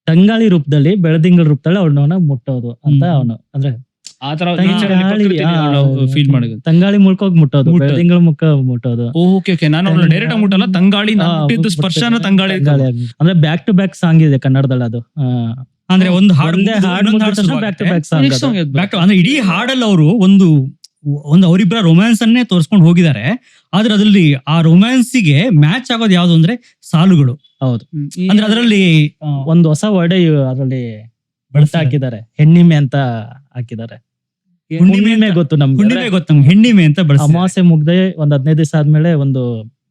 ತಂಗಾಳಿ ರೂಪದಲ್ಲಿ ಬೆಳದಿಂಗಳ ರೂಪದಲ್ಲಿ ಅವ್ನ ಮುಟ್ಟೋದು ಅಂತ ಅವನು ಅಂದ್ರೆ ಆತರ ಫೀಲ್ ಮಾಡೋದು. ತಂಗಾಳಿ ಮುಳ್ಕೋಗಿ ಮುಟ್ಟೋದು, ಬೆಳದಿಂಗಳ ಮುಟ್ಟೋದು. ಓಕೆ ನಾನು ಡೈರೆಕ್ಟ್ ಆಗಿ ಮುಟ್ಟಲ್ಲ, ತಂಗಾಳಿ ಸ್ಪರ್ಶನ ತಂಗಾಳಿ ಅಂದ್ರೆ ಬ್ಯಾಕ್ ಟು ಬ್ಯಾಕ್ ಸಾಂಗ್ ಇದೆ ಕನ್ನಡದಲ್ಲಿ. ಅದು ಅಂದ್ರೆ ಒಂದು ಹಾಡು ಬ್ಯಾಕ್ ಟು ಬ್ಯಾಕ್ ಸಾಂಗ್. ಅಂದ್ರೆ ಇಡೀ ಹಾಡಲ್ಲಿ ಅವರು ಒಂದು ಅವರಿಬ್ಬರ ರೊಮ್ಯಾನ್ಸ್ ಅನ್ನೇ ತೋರ್ಸ್ಕೊಂಡು ಹೋಗಿದ್ದಾರೆ. ಆದ್ರೆ ಅದ್ರಲ್ಲಿ ಆ ರೊಮ್ಯಾನ್ಸಿಗೆ ಮ್ಯಾಚ್ ಆಗೋದು ಯಾವ್ದು ಅಂದ್ರೆ ಸಾಲುಗಳು. ಹೌದು, ಅಂದ್ರೆ ಅದರಲ್ಲಿ ಒಂದು ಹೊಸ ವರ್ಡ್ ಅದರಲ್ಲಿ ಹಾಕಿದ್ದಾರೆ, ಹೆಣ್ಣಿಮೆ ಅಂತ ಹಾಕಿದ್ದಾರೆ. ಹುಣ್ಣಿಮೆ ಗೊತ್ತು ನಮ್ಗೆ, ಹುಣ್ಣಿಮೆ ಗೊತ್ತು ನಮ್ಗೆ, ಹೆಣ್ಣಿಮೆ ಅಂತ ಬಳಸ್ತಾರೆ. ಅಮಾವಾಸ್ಯೆ ಮುಗ್ದೆ ಒಂದ್ 15 ದಿವಸ ಆದ್ಮೇಲೆ ಒಂದು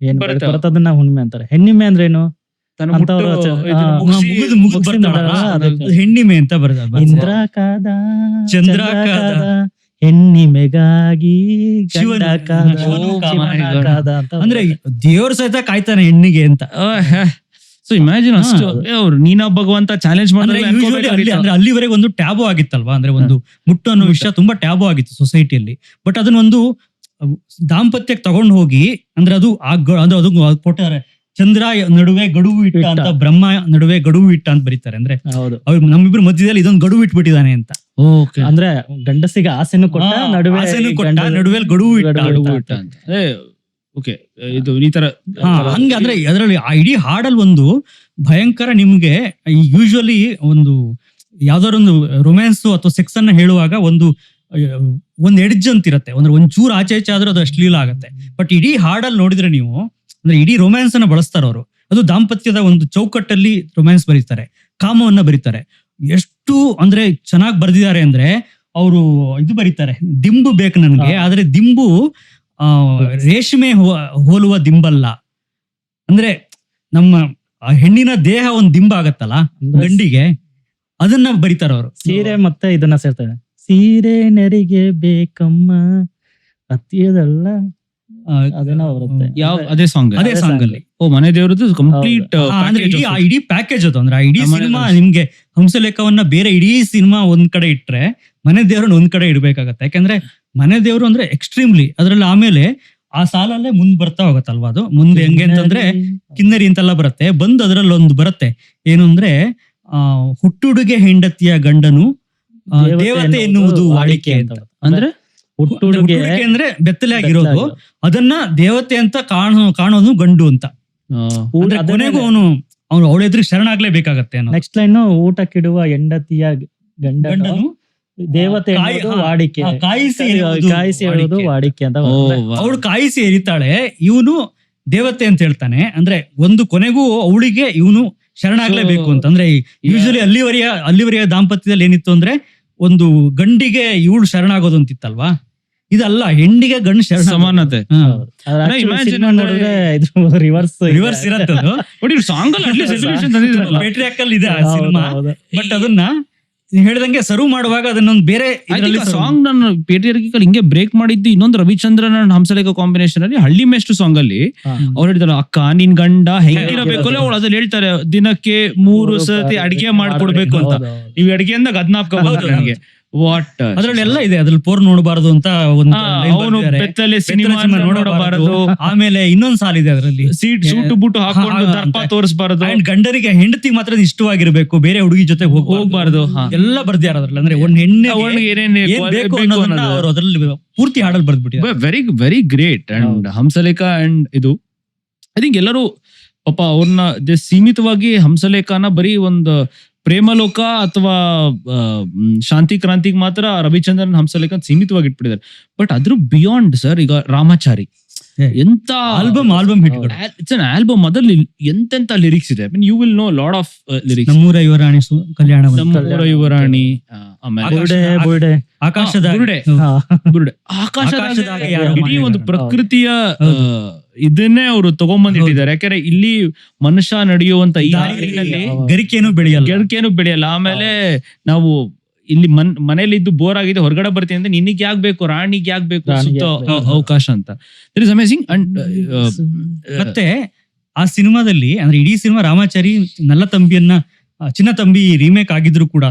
ಏನ್ ಬರ್ತದನ್ನ ಹುಣ್ಣಿಮೆ ಅಂತಾರೆ. ಹೆಣ್ಣಿಮೆ ಅಂದ್ರೆ ಏನು? ಹೆಣ್ಣಿಮೆ ಅಂತ ಬರ್ತದೆ. ಇಂದ್ರಾಕಾದ ಚಂದ್ರಾಕಾದ ಹೆಣ್ಣಿಮೆಗಾಗಿ ಅಂದ್ರೆ ದೇವ್ರ ಸಹಿತ ಕಾಯ್ತಾನೆ ಹೆಣ್ಣಿಗೆ ಅಂತ. ಸೊ ಇಮ್ಯಾಜಿನ್ ಅಷ್ಟು ಅವ್ರು ನೀನಾ ಭಗವಂತ ಚಾಲೆಂಜ್ ಮಾಡಿದ್ರೆ ಅಂದ್ರೆ ಅಲ್ಲಿವರೆಗೆ ಒಂದು ಟ್ಯಾಬು ಆಗಿತ್ತಲ್ವಾ, ಅಂದ್ರೆ ಒಂದು ಮುಟ್ಟು ಅನ್ನೋ ವಿಷಯ ತುಂಬಾ ಟ್ಯಾಬು ಆಗಿತ್ತು ಸೊಸೈಟಿಯಲ್ಲಿ. ಬಟ್ ಅದನ್ನೊಂದು ದಾಂಪತ್ಯಕ್ಕೆ ತಗೊಂಡು ಹೋಗಿ ಅಂದ್ರೆ ಅದು ಅದು ಕೊಟ್ಟಾರೆ. ಚಂದ್ರ ನಡುವೆ ಗಡುವು ಇಟ್ಟ ಅಂತ, ಬ್ರಹ್ಮ ನಡುವೆ ಗಡುವು ಇಟ್ಟ ಅಂತ ಬರೀತಾರೆ. ಅಂದ್ರೆ ಅವ್ರು ನಮ್ಮಿಬ್ರು ಮಧ್ಯದಲ್ಲಿ ಇದೊಂದು ಗಡುವು ಇಟ್ಬಿಟ್ಟಿದ್ದಾನೆ ಅಂತ. ಅಂದ್ರೆ ಗಂಡಸಿಗೆ ಆಸೆನು ಕೊಟ್ಟ, ನಡುವೆ ಗಡುವು ಇಟ್ಟ ಅಂತ. ಓಕೆ, ಇದು ಈ ತರ ಹಂಗೆ. ಅಂದ್ರೆ ಅದರಲ್ಲಿ ಆ ಇಡೀ ಹಾಡಲ್ಲಿ ಒಂದು ಭಯಂಕರ ನಿಮ್ಗೆ ಯೂಶುವಲಿ ಒಂದು ಯಾವ್ದಾದ್ರು ಒಂದು ರೊಮ್ಯಾನ್ಸ್ ಅಥವಾ ಸೆಕ್ಸ್ ಅನ್ನ ಹೇಳುವಾಗ ಒಂದು ಎಡ್ಜ್ ಅಂತ ಇರುತ್ತೆ, ಅಂದ್ರೆ ಒಂಚೂರು ಆಚೆ ಈಚೆ ಆದ್ರೂ ಅದು ಅಶ್ಲೀಲ ಆಗತ್ತೆ. ಬಟ್ ಇಡೀ ಹಾಡಲ್ಲಿ ನೋಡಿದ್ರೆ ನೀವು ಅಂದ್ರೆ ಇಡೀ ರೊಮ್ಯಾನ್ಸ್ ಅನ್ನ ಬಳಸ್ತಾರೆ ಅವರು. ಅದು ದಾಂಪತ್ಯದ ಒಂದು ಚೌಕಟ್ಟಲ್ಲಿ ರೊಮ್ಯಾನ್ಸ್ ಬರೀತಾರೆ, ಕಾಮವನ್ನ ಬರೀತಾರೆ. ಎಷ್ಟು ಅಂದ್ರೆ ಚೆನ್ನಾಗಿ ಬರ್ದಿದ್ದಾರೆ ಅಂದ್ರೆ ಅವರು ಇದು ಬರೀತಾರೆ, ದಿಂಬು ಬೇಕು ನನ್ಗೆ, ಆದ್ರೆ ದಿಂಬು ರೇಷ್ಮೆ ಹೋಲುವ ದಿಂಬಲ್ಲ. ಅಂದ್ರೆ ನಮ್ಮ ಹೆಣ್ಣಿನ ದೇಹ ಒಂದ್ ದಿಂಬ ಆಗತ್ತಲ್ಲ ಗಂಡಿಗೆ, ಅದನ್ನ ಬರೀತಾರ ಅವರು. ಸೀರೆ ಮತ್ತೆ ಇದನ್ನ ಸೇರ್ತಾರೆ, ಸೀರೆ ನೆರಿಗೆ ಬೇಕಮ್ಮ ಅತಿಯದಲ್ಲ, ಅದೇ ಸಾಂಗ್ ಅಲ್ಲಿ ಮನೆ ದೇವ್ರದ್ದು ಕಂಪ್ಲೀಟ್ ಇಡೀ ಪ್ಯಾಕೇಜ್ ಅದು. ಅಂದ್ರೆ ಇಡೀ ಸಿನಿಮಾ ನಿಮ್ಗೆ ಹಂಸಲೇಖವನ್ನ ಬೇರೆ ಇಡೀ ಸಿನಿಮಾ ಒಂದ್ ಕಡೆ ಇಟ್ರೆ ಮನೆ ದೇವ್ರನ್ನ ಒಂದ್ ಕಡೆ ಇಡ್ಬೇಕಾಗತ್ತೆ. ಯಾಕಂದ್ರೆ ಮನೆ ದೇವ್ರು ಅಂದ್ರೆ ಎಕ್ಸ್ಟ್ರೀಮ್ಲಿ ಅದ್ರಲ್ಲಿ ಆಮೇಲೆ ಆ ಸಾಲಲ್ಲೇ ಮುಂದ್ ಬರ್ತಾ ಹೋಗತ್ತಲ್ವಾ. ಅದು ಮುಂದೆ ಹೆಂಗೆ ಅಂತಂದ್ರೆ ಕಿನ್ನರಿ ಅಂತೆಲ್ಲ ಬರುತ್ತೆ, ಬಂದು ಅದ್ರಲ್ಲಿ ಒಂದು ಬರುತ್ತೆ ಏನು ಅಂದ್ರೆ ಹುಟ್ಟುಡುಗೆ ಹೆಂಡತಿಯ ಗಂಡನು ದೇವತೆ ಎನ್ನುವುದು ವಾಡಿಕೆ ಅಂತ. ಅಂದ್ರೆ ಹುಟ್ಟುಡುಗೆ ಅಂದ್ರೆ ಬೆತ್ತಲೆ ಆಗಿರೋದು, ಅದನ್ನ ದೇವತೆ ಅಂತ ಕಾಣೋದು ಗಂಡು ಅಂತ. ಕೊನೆಗೂ ಅವನು ಅವಳ ಎದುರು ಶರಣಾಗ್ಲೇಬೇಕಾಗತ್ತೆ. ನೆಕ್ಸ್ಟ್ ಲೈನ್, ಊಟಕ್ಕಿಡುವ ಹೆಂಡತಿಯ ಗಂಡನು ದೇವತೆ ವಾಡಿಕೆ, ಕಾಯಿಸಿ ಹೇಳೋದು ವಾಡಿಕೆ ಅಂತ. ಅವಳು ಕಾಯಿಸಿ ಎರಿತಾಳೆ, ಇವನು ದೇವತೆ ಅಂತ ಹೇಳ್ತಾನೆ. ಅಂದ್ರೆ ಒಂದು ಕೊನೆಗೂ ಅವಳಿಗೆ ಇವನು ಶರಣಾಗ್ಲೇಬೇಕು ಅಂತ. ಅಂದ್ರೆ ಯೂಶಲಿ ಅಲ್ಲಿವರೆಯ ದಾಂಪತ್ಯದಲ್ಲಿ ಏನಿತ್ತು ಅಂದ್ರೆ ಒಂದು ಗಂಡಿಗೆ ಇವಳು ಶರಣಾಗೋದು ಅಂತಿತ್ತಲ್ವಾ, ಇದಲ್ಲ, ಹೆಣ್ಣಿಗೆ ಗಂಡು ಶರಣ ಸಮಾನತೆ. ರಿವರ್ಸ್ ಇರತ್ತೆ ಸಾಂಗ್ ಇದೆ ಸಿನಿಮಾ. ಬಟ್ ಅದನ್ನ ಹೇಳ್ದಂಗೆ ಸರ್ವ್ ಮಾಡುವಾಗ ಅದನ್ನೊಂದು ಬೇರೆ ಸಾಂಗ್ ನಾನು ಪೇಟ್ರಿಯಾರ್ಕಿಕಲ್ ಹಿಂಗೆ ಬ್ರೇಕ್ ಮಾಡಿದ್ದು ಇನ್ನೊಂದು ರವಿಚಂದ್ರನ್ ಅಂಡ್ ಹಂಸಲೇಖ ಕಾಂಬಿನೇಷನ್ ಅಲ್ಲಿ ಹಳ್ಳಿ ಮೇಷ್ಟು ಸಾಂಗ್ ಅಲ್ಲಿ ಅವ್ರು ಹೇಳ್ತಾರೆ, ಅಕ್ಕ ನಿನ್ ಗಂಡ ಹೆಂಗಿರಬೇಕು ಅಲ್ಲ, ಅವ್ಳು ಅದ್ರಲ್ಲಿ ಹೇಳ್ತಾರೆ ದಿನಕ್ಕೆ 3 ಸತಿ ಅಡಿಗೆ ಮಾಡ್ಕೊಡ್ಬೇಕು ಅಂತ. ನೀವು ಅಡಿಗೆ ಅಂದಾಗ ಅದ್ನಾಪ್ಕೋಬಹುದು ನನಗೆ. ವಾಟ್ ಅದ್ರಲ್ಲಿ ಎಲ್ಲ ಇದೆ. ಅದ್ರಲ್ಲಿ ಪೋರ್ ನೋಡಬಾರದು ಅಂತ ಒಂದು ಬೆತ್ತಲೆ ಸಿನಿಮಾ ನೋಡಬಾರದು. ಆಮೇಲೆ ಇನ್ನೊಂದ್ ಸಾಲಿದೆ ಅದರಲ್ಲಿ, ಸೂಟು ಬೂಟು ಹಾಕೊಂಡು ದರ್ಪ ತೋರಿಸಬಾರದು, ಗಂಡರಿಗೆ ಹೆಂಡತಿ ಮಾತ್ರ ಇಷ್ಟವಾಗಿರ್ಬೇಕು, ಬೇರೆ ಹುಡುಗಿ ಜೊತೆ ಹೋಗ್ಬಾರ್ದು, ಎಲ್ಲ ಬರ್ದಿಯಾರ ಅದ್ರಲ್ಲಿ. ಅಂದ್ರೆ ಒಂದ್ ಹೆಣ್ಣೆ ಅದ್ರಲ್ಲಿ ಪೂರ್ತಿ ಹಾಡಲ್ ಬರ್ದ್ಬಿಟ್ಟಿದ್ದಾರೆ. Very very great. And Hamsalekha and ಇದು ಐ ಥಿಂಕ್ ಎಲ್ಲರೂ ಪಾಪ ಅವ್ರನ್ನ ಸೀಮಿತವಾಗಿ ಹಂಸಲೇಖನ ಬರೀ ಒಂದು ಪ್ರೇಮಲೋಕ ಅಥವಾ ಶಾಂತಿ ಕ್ರಾಂತಿಗೆ ಮಾತ್ರ ರವಿಚಂದ್ರನ್ ಹಂಸಲೇಖ ಸೀಮಿತವಾಗಿ ಇಟ್ಬಿಟ್ಟಿದ್ದಾರೆ. ಬಟ್ ಅದ್ರ ಬಿಯಾಂಡ್ ಸರ್, ಈಗ ರಾಮಾಚಾರಿ ಎಂತ album hit, it's an album. ಅದ್ರಲ್ಲಿ ಎಂತೆಂತ ಲಿರಿಕ್ಸ್ ಇದೆ. You will know lot of lyrics. ನಮ್ಮೂರ ಯುವರಾಣಿ ಕಲ್ಯಾಣ, ನಮ್ಮೂರ ಯುವರಾಣಿ, ಆಮೇಲೆ ಆಕಾಶದ ಬುರುಡೆ, ಇಡೀ ಒಂದು ಪ್ರಕೃತಿಯ ಇದನ್ನೇ ಅವರು ತಗೊಂಡ್ಬಂದಿಟ್ಟಿದ್ದಾರೆ. ಯಾಕಂದ್ರೆ ಇಲ್ಲಿ ಮನುಷ್ಯ ನಡೆಯುವಂತ ಈ ದಾರಿನಲ್ಲಿ ಗರಿಕೆನೂ ಬೆಳೆಯಲ್ಲ, ಗೆರ್ಕೇನು ಬೆಳೆಯಲ್ಲ. ಆಮೇಲೆ ನಾವು ಇಲ್ಲಿ ಮನೇಲಿ ಇದ್ದು ಬೋರ್ ಆಗಿದೆ, ಹೊರಗಡೆ ಬರ್ತೀನಿ ಅಂದ್ರೆ ನಿನಗ್ ಯಾಕೆ ಬೇಕು, ರಾಣಿಗೆ ಯಾಕೆ ಬೇಕು ಸುತ್ತ ಅವಕಾಶ ಅಂತ. That is amazing. ಅಂಡ್ ಮತ್ತೆ ಆ ಸಿನಿಮಾದಲ್ಲಿ ಅಂದ್ರೆ ಇಡೀ ಸಿನಿಮಾ ರಾಮಾಚಾರಿ ನಲ್ಲ ತಂಬಿಯನ್ನ ಚಿನ್ನ ತಂಬಿ ರೀಮೇಕ್ ಆಗಿದ್ರು ಕೂಡ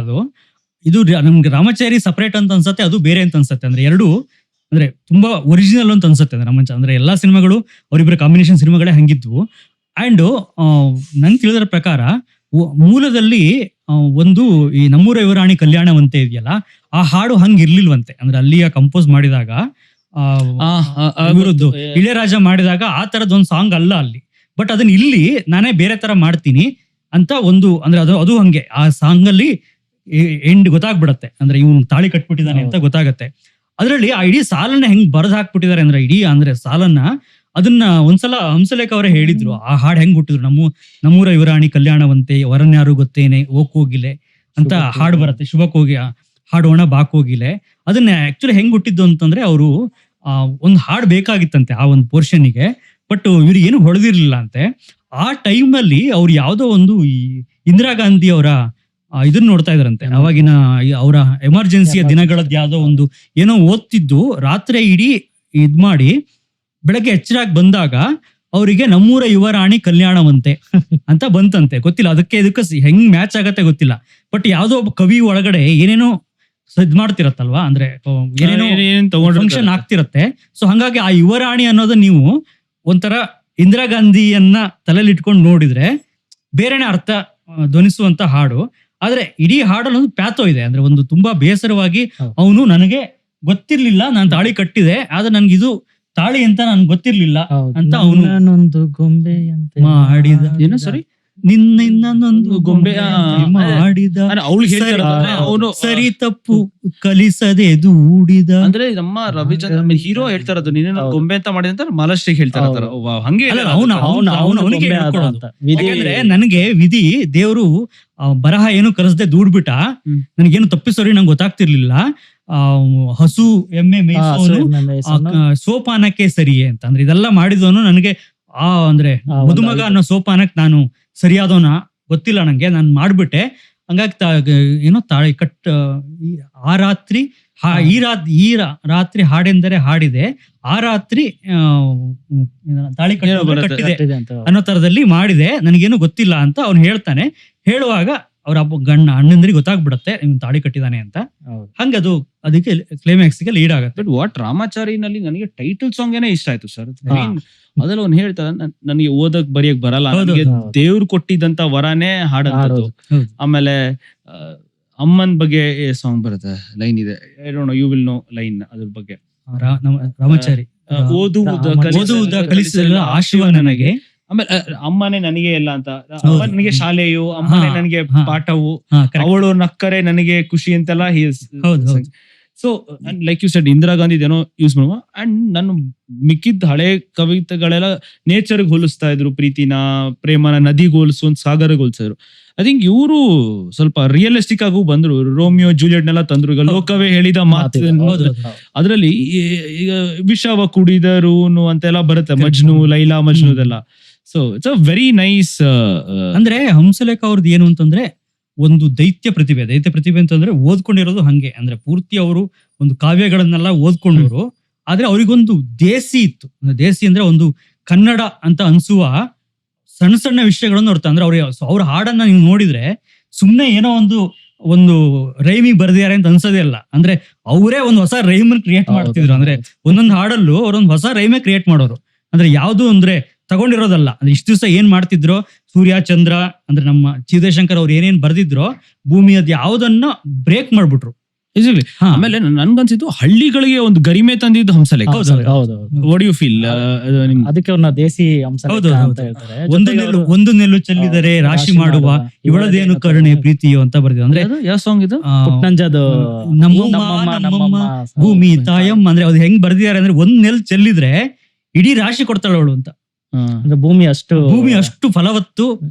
ಇದು ನಮ್ಗೆ ರಾಮಾಚಾರಿ ಸಪರೇಟ್ ಅಂತ ಅನ್ಸತ್ತೆ, ಅದು ಬೇರೆ ಅಂತ ಅನ್ಸತ್ತೆ. ಅಂದ್ರೆ ಎರಡು ಅಂದ್ರೆ ತುಂಬಾ ಒರಿಜಿನಲ್ ಅಂತ ಅನ್ಸುತ್ತೆ ಅಂದ್ರೆ ಎಲ್ಲಾ ಸಿನಿಮಾಗಳು ಅವರಿಬ್ಬರ ಕಾಂಬಿನೇಷನ್ ಸಿನಿಮಾಗಳೇ ಹಂಗಿದ್ವು. ಅಂಡ್ ನಂಗೆ ತಿಳಿದ್ರ ಪ್ರಕಾರ ಮೂಲದಲ್ಲಿ ಒಂದು ಈ ನಮ್ಮೂರ ಯುವರಾಣಿ ಕಲ್ಯಾಣವಂತೆ ಇದೆಯಲ್ಲ, ಆ ಹಾಡು ಹಂಗ ಇರ್ಲಿಲ್ವಂತೆ. ಅಂದ್ರೆ ಅಲ್ಲಿಯ ಕಂಪೋಸ್ ಮಾಡಿದಾಗ ಇವರದ್ದು ಇಳೆಯರಾಜ ಮಾಡಿದಾಗ ಆ ತರದ್ ಒಂದು ಸಾಂಗ್ ಅಲ್ಲ ಅಲ್ಲಿ. ಬಟ್ ಅದನ್ನ ಇಲ್ಲಿ ನಾನೇ ಬೇರೆ ತರ ಮಾಡ್ತೀನಿ ಅಂತ ಒಂದು ಅಂದ್ರೆ ಅದು ಹಂಗೆ ಆ ಸಾಂಗ್ ಅಲ್ಲಿ ಎಂಡ್ ಗೊತ್ತಾಗ್ಬಿಡತ್ತೆ. ಅಂದ್ರೆ ಇವ್ನು ತಾಳಿ ಕಟ್ಬಿಟ್ಟಿದ್ದಾನೆ ಅಂತ ಗೊತ್ತಾಗತ್ತೆ. ಅದ್ರಲ್ಲಿ ಆ ಇಡೀ ಸಾಲನ್ನ ಹೆಂಗ್ ಬರೆದ್ ಹಾಕ್ಬಿಟ್ಟಿದ್ದಾರೆ ಅಂದ್ರೆ ಇಡೀ ಅಂದ್ರೆ ಸಾಲನ್ನ ಅದನ್ನ ಒಂದ್ಸಲ ಹಂಸಲೇಖ ಅವರೇ ಹೇಳಿದ್ರು ಆ ಹಾಡು ಹೆಂಗ್ ಹುಟ್ಟಿದ್ರು. ನಮ್ಮೂರ ಯುವರಾಣಿ ಕಲ್ಯಾಣವಂತೆ ವರನ್ಯಾರು ಗೊತ್ತೇನೆ ಓಕೋಗಿಲೆ ಅಂತ ಹಾಡು ಬರುತ್ತೆ. ಶುಭಕ್ಕೋಗಿ ಹಾಡೋಣ ಬಾಕೋಗಿಲೆ. ಅದನ್ನ ಆಕ್ಚುಲಿ ಹೆಂಗ್ ಹುಟ್ಟಿದ್ದು ಅಂತಂದ್ರೆ ಅವರು ಒಂದು ಹಾಡು ಬೇಕಾಗಿತ್ತಂತೆ ಆ ಒಂದು ಪೋರ್ಷನ್ಗೆ. ಬಟ್ ಇವ್ರಿಗೆ ಏನು ಹೊಡೆದಿರ್ಲಿಲ್ಲ ಅಂತೆ. ಆ ಟೈಮಲ್ಲಿ ಅವ್ರು ಯಾವ್ದೋ ಒಂದು ಈ ಇಂದಿರಾ ಗಾಂಧಿ ಅವರ ಇದನ್ನ ನೋಡ್ತಾ ಇದ್ರಂತೆ. ಅವಾಗಿನ ಅವರ ಎಮರ್ಜೆನ್ಸಿಯ ದಿನಗಳದ್ದು ಯಾವ್ದೋ ಒಂದು ಏನೋ ಓದ್ತಿದ್ದು ರಾತ್ರಿ ಇಡೀ ಇದ್ ಮಾಡಿ ಬೆಳಗ್ಗೆ ಎಚ್ಚರಾಗಿ ಬಂದಾಗ ಅವರಿಗೆ ನಮ್ಮೂರ ಯುವರಾಣಿ ಕಲ್ಯಾಣವಂತೆ ಅಂತ ಬಂತಂತೆ. ಗೊತ್ತಿಲ್ಲ ಅದಕ್ಕೆ ಹೆಂಗ್ ಮ್ಯಾಚ್ ಆಗತ್ತೆ ಗೊತ್ತಿಲ್ಲ. ಬಟ್ ಯಾವ್ದೋ ಒಬ್ಬ ಕವಿ ಒಳಗಡೆ ಏನೇನೋ ಇದ್ ಮಾಡ್ತಿರತ್ತಲ್ವಾ, ಅಂದ್ರೆ ಏನೇನೋ ಫಂಕ್ಷನ್ ಆಗ್ತಿರತ್ತೆ. ಸೊ ಹಂಗಾಗಿ ಆ ಯುವರಾಣಿ ಅನ್ನೋದು ನೀವು ಒಂಥರ ಇಂದಿರಾ ಗಾಂಧಿಯನ್ನ ತಲೆಯಲ್ಲಿ ಇಟ್ಕೊಂಡು ನೋಡಿದ್ರೆ ಬೇರೆನೆ ಅರ್ಥ ಧ್ವನಿಸುವಂತ ಹಾಡು. ಆದ್ರೆ ಇಡೀ ಹಾಡಲ್ಲಿ ಒಂದು ಪ್ಯಾಥೋ ಇದೆ. ಅಂದ್ರೆ ಒಂದು ತುಂಬಾ ಬೇಸರವಾಗಿ ಅವನು ನನಗೆ ಗೊತ್ತಿರ್ಲಿಲ್ಲ ನಾನು ತಾಳಿ ಕಟ್ಟಿದೆ, ಆದ್ರೆ ನನ್ಗಿದು ತಾಳಿ ಅಂತ ನನ್ಗೆ ಗೊತ್ತಿರ್ಲಿಲ್ಲ ಅಂತ ಅವನು ಗೊಂಬೆ ಮಾಡಿದ ಏನೋ ಸರಿ ನಿನ್ನೊಂದು ಗೊಂಬೆ ಮಾಡಿದ ಅವನು ಸರಿ ತಪ್ಪು ಕಲಿಸದೆ ದೂಡಿದ. ಅಂದ್ರೆ ನಮ್ಮ ರವಿಚಂದ್ರನ್ ಹೀರೋ ಹೇಳ್ತಾ ಇರೋದು ನಿನ್ನ ಗೊಂಬೆ ಅಂತ ಮಾಡಿದ ಅಂತ ಮಾಲಾಶ್ರೀಗೆ ಹೇಳ್ತಾ ಇರ್ತಾರ. ಹಂಗೆ ಯಾಕಂದ್ರೆ ನನಗೆ ವಿಧಿ ದೇವ್ರು ಬರಹ ಏನು ಕಲಿಸದೆ ದೂಡ್ಬಿಟ್ಟ, ನನ್ಗೇನು ತಪ್ಪಿಸೋರಿ ನಂಗೆ ಗೊತ್ತಾಗ್ತಿರ್ಲಿಲ್ಲ. ಹಸು ಎಮ್ಮೆ ಮೇಯಿಸೋನು ಸೋಪಾನಕ್ಕೆ ಸರಿಯೇ ಅಂತ. ಅಂದ್ರೆ ಇದೆಲ್ಲ ಮಾಡಿದವನು ನನಗೆ ಅಂದ್ರೆ ಮದುಮಗ ಅನ್ನೋ ಸೋಪಾನಕ್ಕೆ ನಾನು ಸರಿಯಾದವನ ಗೊತ್ತಿಲ್ಲ ನಂಗೆ, ನಾನು ಮಾಡ್ಬಿಟ್ಟೆ. ಹಂಗಾಗಿ ಏನೋ ತಾಳಿ ಕಟ್ ಆ ರಾತ್ರಿ ಈ ರಾತ್ರಿ ಹಾಡೆಂದರೆ ಹಾಡಿದೆ, ಆ ರಾತ್ರಿ ತಾಳಿ ಕಟ್ಟಿದೆ ಅನ್ನೋ ತರದಲ್ಲಿ ಮಾಡಿದೆ, ನನಗೇನು ಗೊತ್ತಿಲ್ಲ ಅಂತ ಅವ್ನು ಹೇಳ್ತಾನೆ. ಹೇಳುವಾಗ ಅವ್ರ ಅಣ್ಣಂದ್ರಿಗೆ ಗೊತ್ತಾಗ್ಬಿಡತ್ತೆ ಇವ್ನು ತಾಳಿ ಕಟ್ಟಿದಾನೆ ಅಂತ. ಹಂಗ ಅದಕ್ಕೆ ಕ್ಲೈಮ್ಯಾಕ್ಸ್ಗೆ ಲೀಡ್ ಆಗತ್ತೆ. ಬಟ್ ವಾಟ್ ರಾಮಾಚಾರಿನಲ್ಲಿ ನನಗೆ ಟೈಟಲ್ ಸಾಂಗ್ ಏನೇ ಇಷ್ಟ ಆಯ್ತು ಸರ್. ಅದ್ರಲ್ಲಿ ಅವ್ನು ಹೇಳ್ತಾ ನನಗೆ ಓದಕ್ ಬರೆಯಕ್ ಬರಲ್ಲ, ನನಗೆ ದೇವ್ರು ಕೊಟ್ಟಿದ್ದಂತ ವರಾನೇ ಹಾಡಂತದ್ದು. ಆಮೇಲೆ ಅಮ್ಮನ್ ಬಗ್ಗೆ ಸಾಂಗ್ ಬರುತ್ತೆ, ಲೈನ್ ಇದೆ, I don't know you will know line ಅದ್ರ ಬಗ್ಗೆ. ರಾಮಾಚಾರಿ ಓದುವುದ ಕಲಿಸಿದ ಆಶೀರ್ವಾದ ನನಗೆ, ಆಮೇಲೆ ಅಮ್ಮನೇ ನನಗೆ ಎಲ್ಲ ಅಂತ, ನನಗೆ ಶಾಲೆಯು ಅಮ್ಮನೇ ನನಗೆ ಪಾಠವು, ಅವಳು ನಕ್ಕರೆ ನನಗೆ ಖುಷಿ ಅಂತೆಲ್ಲ. So like you said Indira Gandhi ಏನೋ ಯೂಸ್ ಮಾಡುವ. ಅಂಡ್ ನಾನು ಮಿಕ್ಕಿದ ಹಳೆ ಕವಿತೆಗಳೆಲ್ಲ ನೇಚರ್ಗೆ ಹೋಲಿಸ್ತಾ ಇದ್ರು, ಪ್ರೀತಿನ ಪ್ರೇಮನ ನದಿಗೆ ಹೋಲಿಸು, ಸಾಗರ್ಗೆ ಹೋಲಿಸಿದ್ರು. ಐ ಥಿಂಕ್ ಇವರು ಸ್ವಲ್ಪ ರಿಯಲಿಸ್ಟಿಕ್ ಆಗು ಬಂದ್ರು. ರೋಮಿಯೋ ಜೂಲಿಯಟ್ನೆಲ್ಲ ತಂದ್ರು. ಈಗ ಲೋಕವೇ ಹೇಳಿದ ಮಾತು ಅದ್ರಲ್ಲಿ ಈಗ ವಿಷವ ಕುಡಿದರೂನು ಅಂತೆಲ್ಲ ಬರುತ್ತೆ, ಮಜ್ನು ಲೈಲಾ ಮಜ್ನುದೆಲ್ಲ. So it's a very nice. ಅಂದ್ರೆ ಹಂಸಲೇಖ ಅವ್ರದ್ದು ಏನು ಅಂತಂದ್ರೆ ಒಂದು ದೈತ್ಯ ಪ್ರತಿಭೆ ಅಂತಂದ್ರೆ ಓದ್ಕೊಂಡಿರೋದು ಹಂಗೆ. ಅಂದ್ರೆ ಪೂರ್ತಿ ಅವರು ಒಂದು ಕಾವ್ಯಗಳನ್ನೆಲ್ಲ ಓದ್ಕೊಂಡವರು, ಆದ್ರೆ ಅವ್ರಿಗೊಂದು ದೇಸಿ ಇತ್ತು. ದೇಸಿ ಅಂದ್ರೆ ಒಂದು ಕನ್ನಡ ಅಂತ ಅನ್ಸುವ ಸಣ್ಣ ಸಣ್ಣ ವಿಷಯಗಳನ್ನು ನೋಡ್ತಾ. ಅಂದ್ರೆ ಅವ್ರ ಹಾಡನ್ನ ನೀವು ನೋಡಿದ್ರೆ ಸುಮ್ನೆ ಏನೋ ಒಂದು ರೈಮಿಗೆ ಬರ್ದಿದ್ದಾರೆ ಅಂತ ಅನ್ಸೋದೇ ಇಲ್ಲ. ಅಂದ್ರೆ ಅವರೇ ಒಂದು ಹೊಸ ರೈಮ್ ಕ್ರಿಯೇಟ್ ಮಾಡ್ತಿದ್ರು. ಅಂದ್ರೆ ಒಂದೊಂದು ಹಾಡಲ್ಲೂ ಅವ್ರೊಂದು ಹೊಸ ರೈಮೇ ಕ್ರಿಯೇಟ್ ಮಾಡೋರು. ಅಂದ್ರೆ ಯಾವ್ದು ಅಂದ್ರೆ ತಗೊಂಡಿರೋದಲ್ಲ. ಅಂದ್ರೆ ಇಷ್ಟು ದಿವಸ ಏನ್ ಮಾಡ್ತಿದ್ರೋ ಸೂರ್ಯ ಚಂದ್ರ ಅಂದ್ರೆ ನಮ್ಮ ಚಿದೇಶಂಕರ್ ಅವ್ರು ಏನೇನ್ ಬರ್ದಿದ್ರೋ ಭೂಮಿ ಅದ್ ಯಾವ್ದನ್ನ ಬ್ರೇಕ್ ಮಾಡ್ಬಿಟ್ರು. ಆಮೇಲೆ ನನ್ಗನ್ಸಿದ್ದು ಹಳ್ಳಿಗಳಿಗೆ ಒಂದು ಗರಿಮೆ ತಂದಿದ್ದು ಹಂಸಲೇಖ. What you feel? ಅದಕ್ಕೆ ಅವ್ರನ್ನ ದೇಸಿ ಹಂಸಲೇಖ ಅಂತ ಹೇಳ್ತಾರೆ. ಒಂದು ನೆಲ್ಲು ಚೆಲ್ಲಿದರೆ ರಾಶಿ ಮಾಡುವ ಇವಳದೇನು ಕರುಣೆ ಪ್ರೀತಿಯೋ ಅಂತ ಬರ್ದಿದ್ರು. ಅಂದ್ರೆ ಯಾವ ಸಾಂಗ್ ಇದು? ಪುಟ್ನಂಜದು ನಮ್ಮಮ್ಮ ಭೂಮಿ ತಾಯಮ್ಮ. ಅಂದ್ರೆ ಅದು ಹೆಂಗ್ ಬರ್ದಿದ್ದಾರೆ ಅಂದ್ರೆ ಒಂದ್ ನೆಲ್ ಚೆಲ್ಲಿದ್ರೆ ಇಡೀ ರಾಶಿ ಕೊಡ್ತಾಳೆ ಅವಳು ಅಂತ. ಭೂಮಿ ಅಷ್ಟು ಫಲವತ್ತು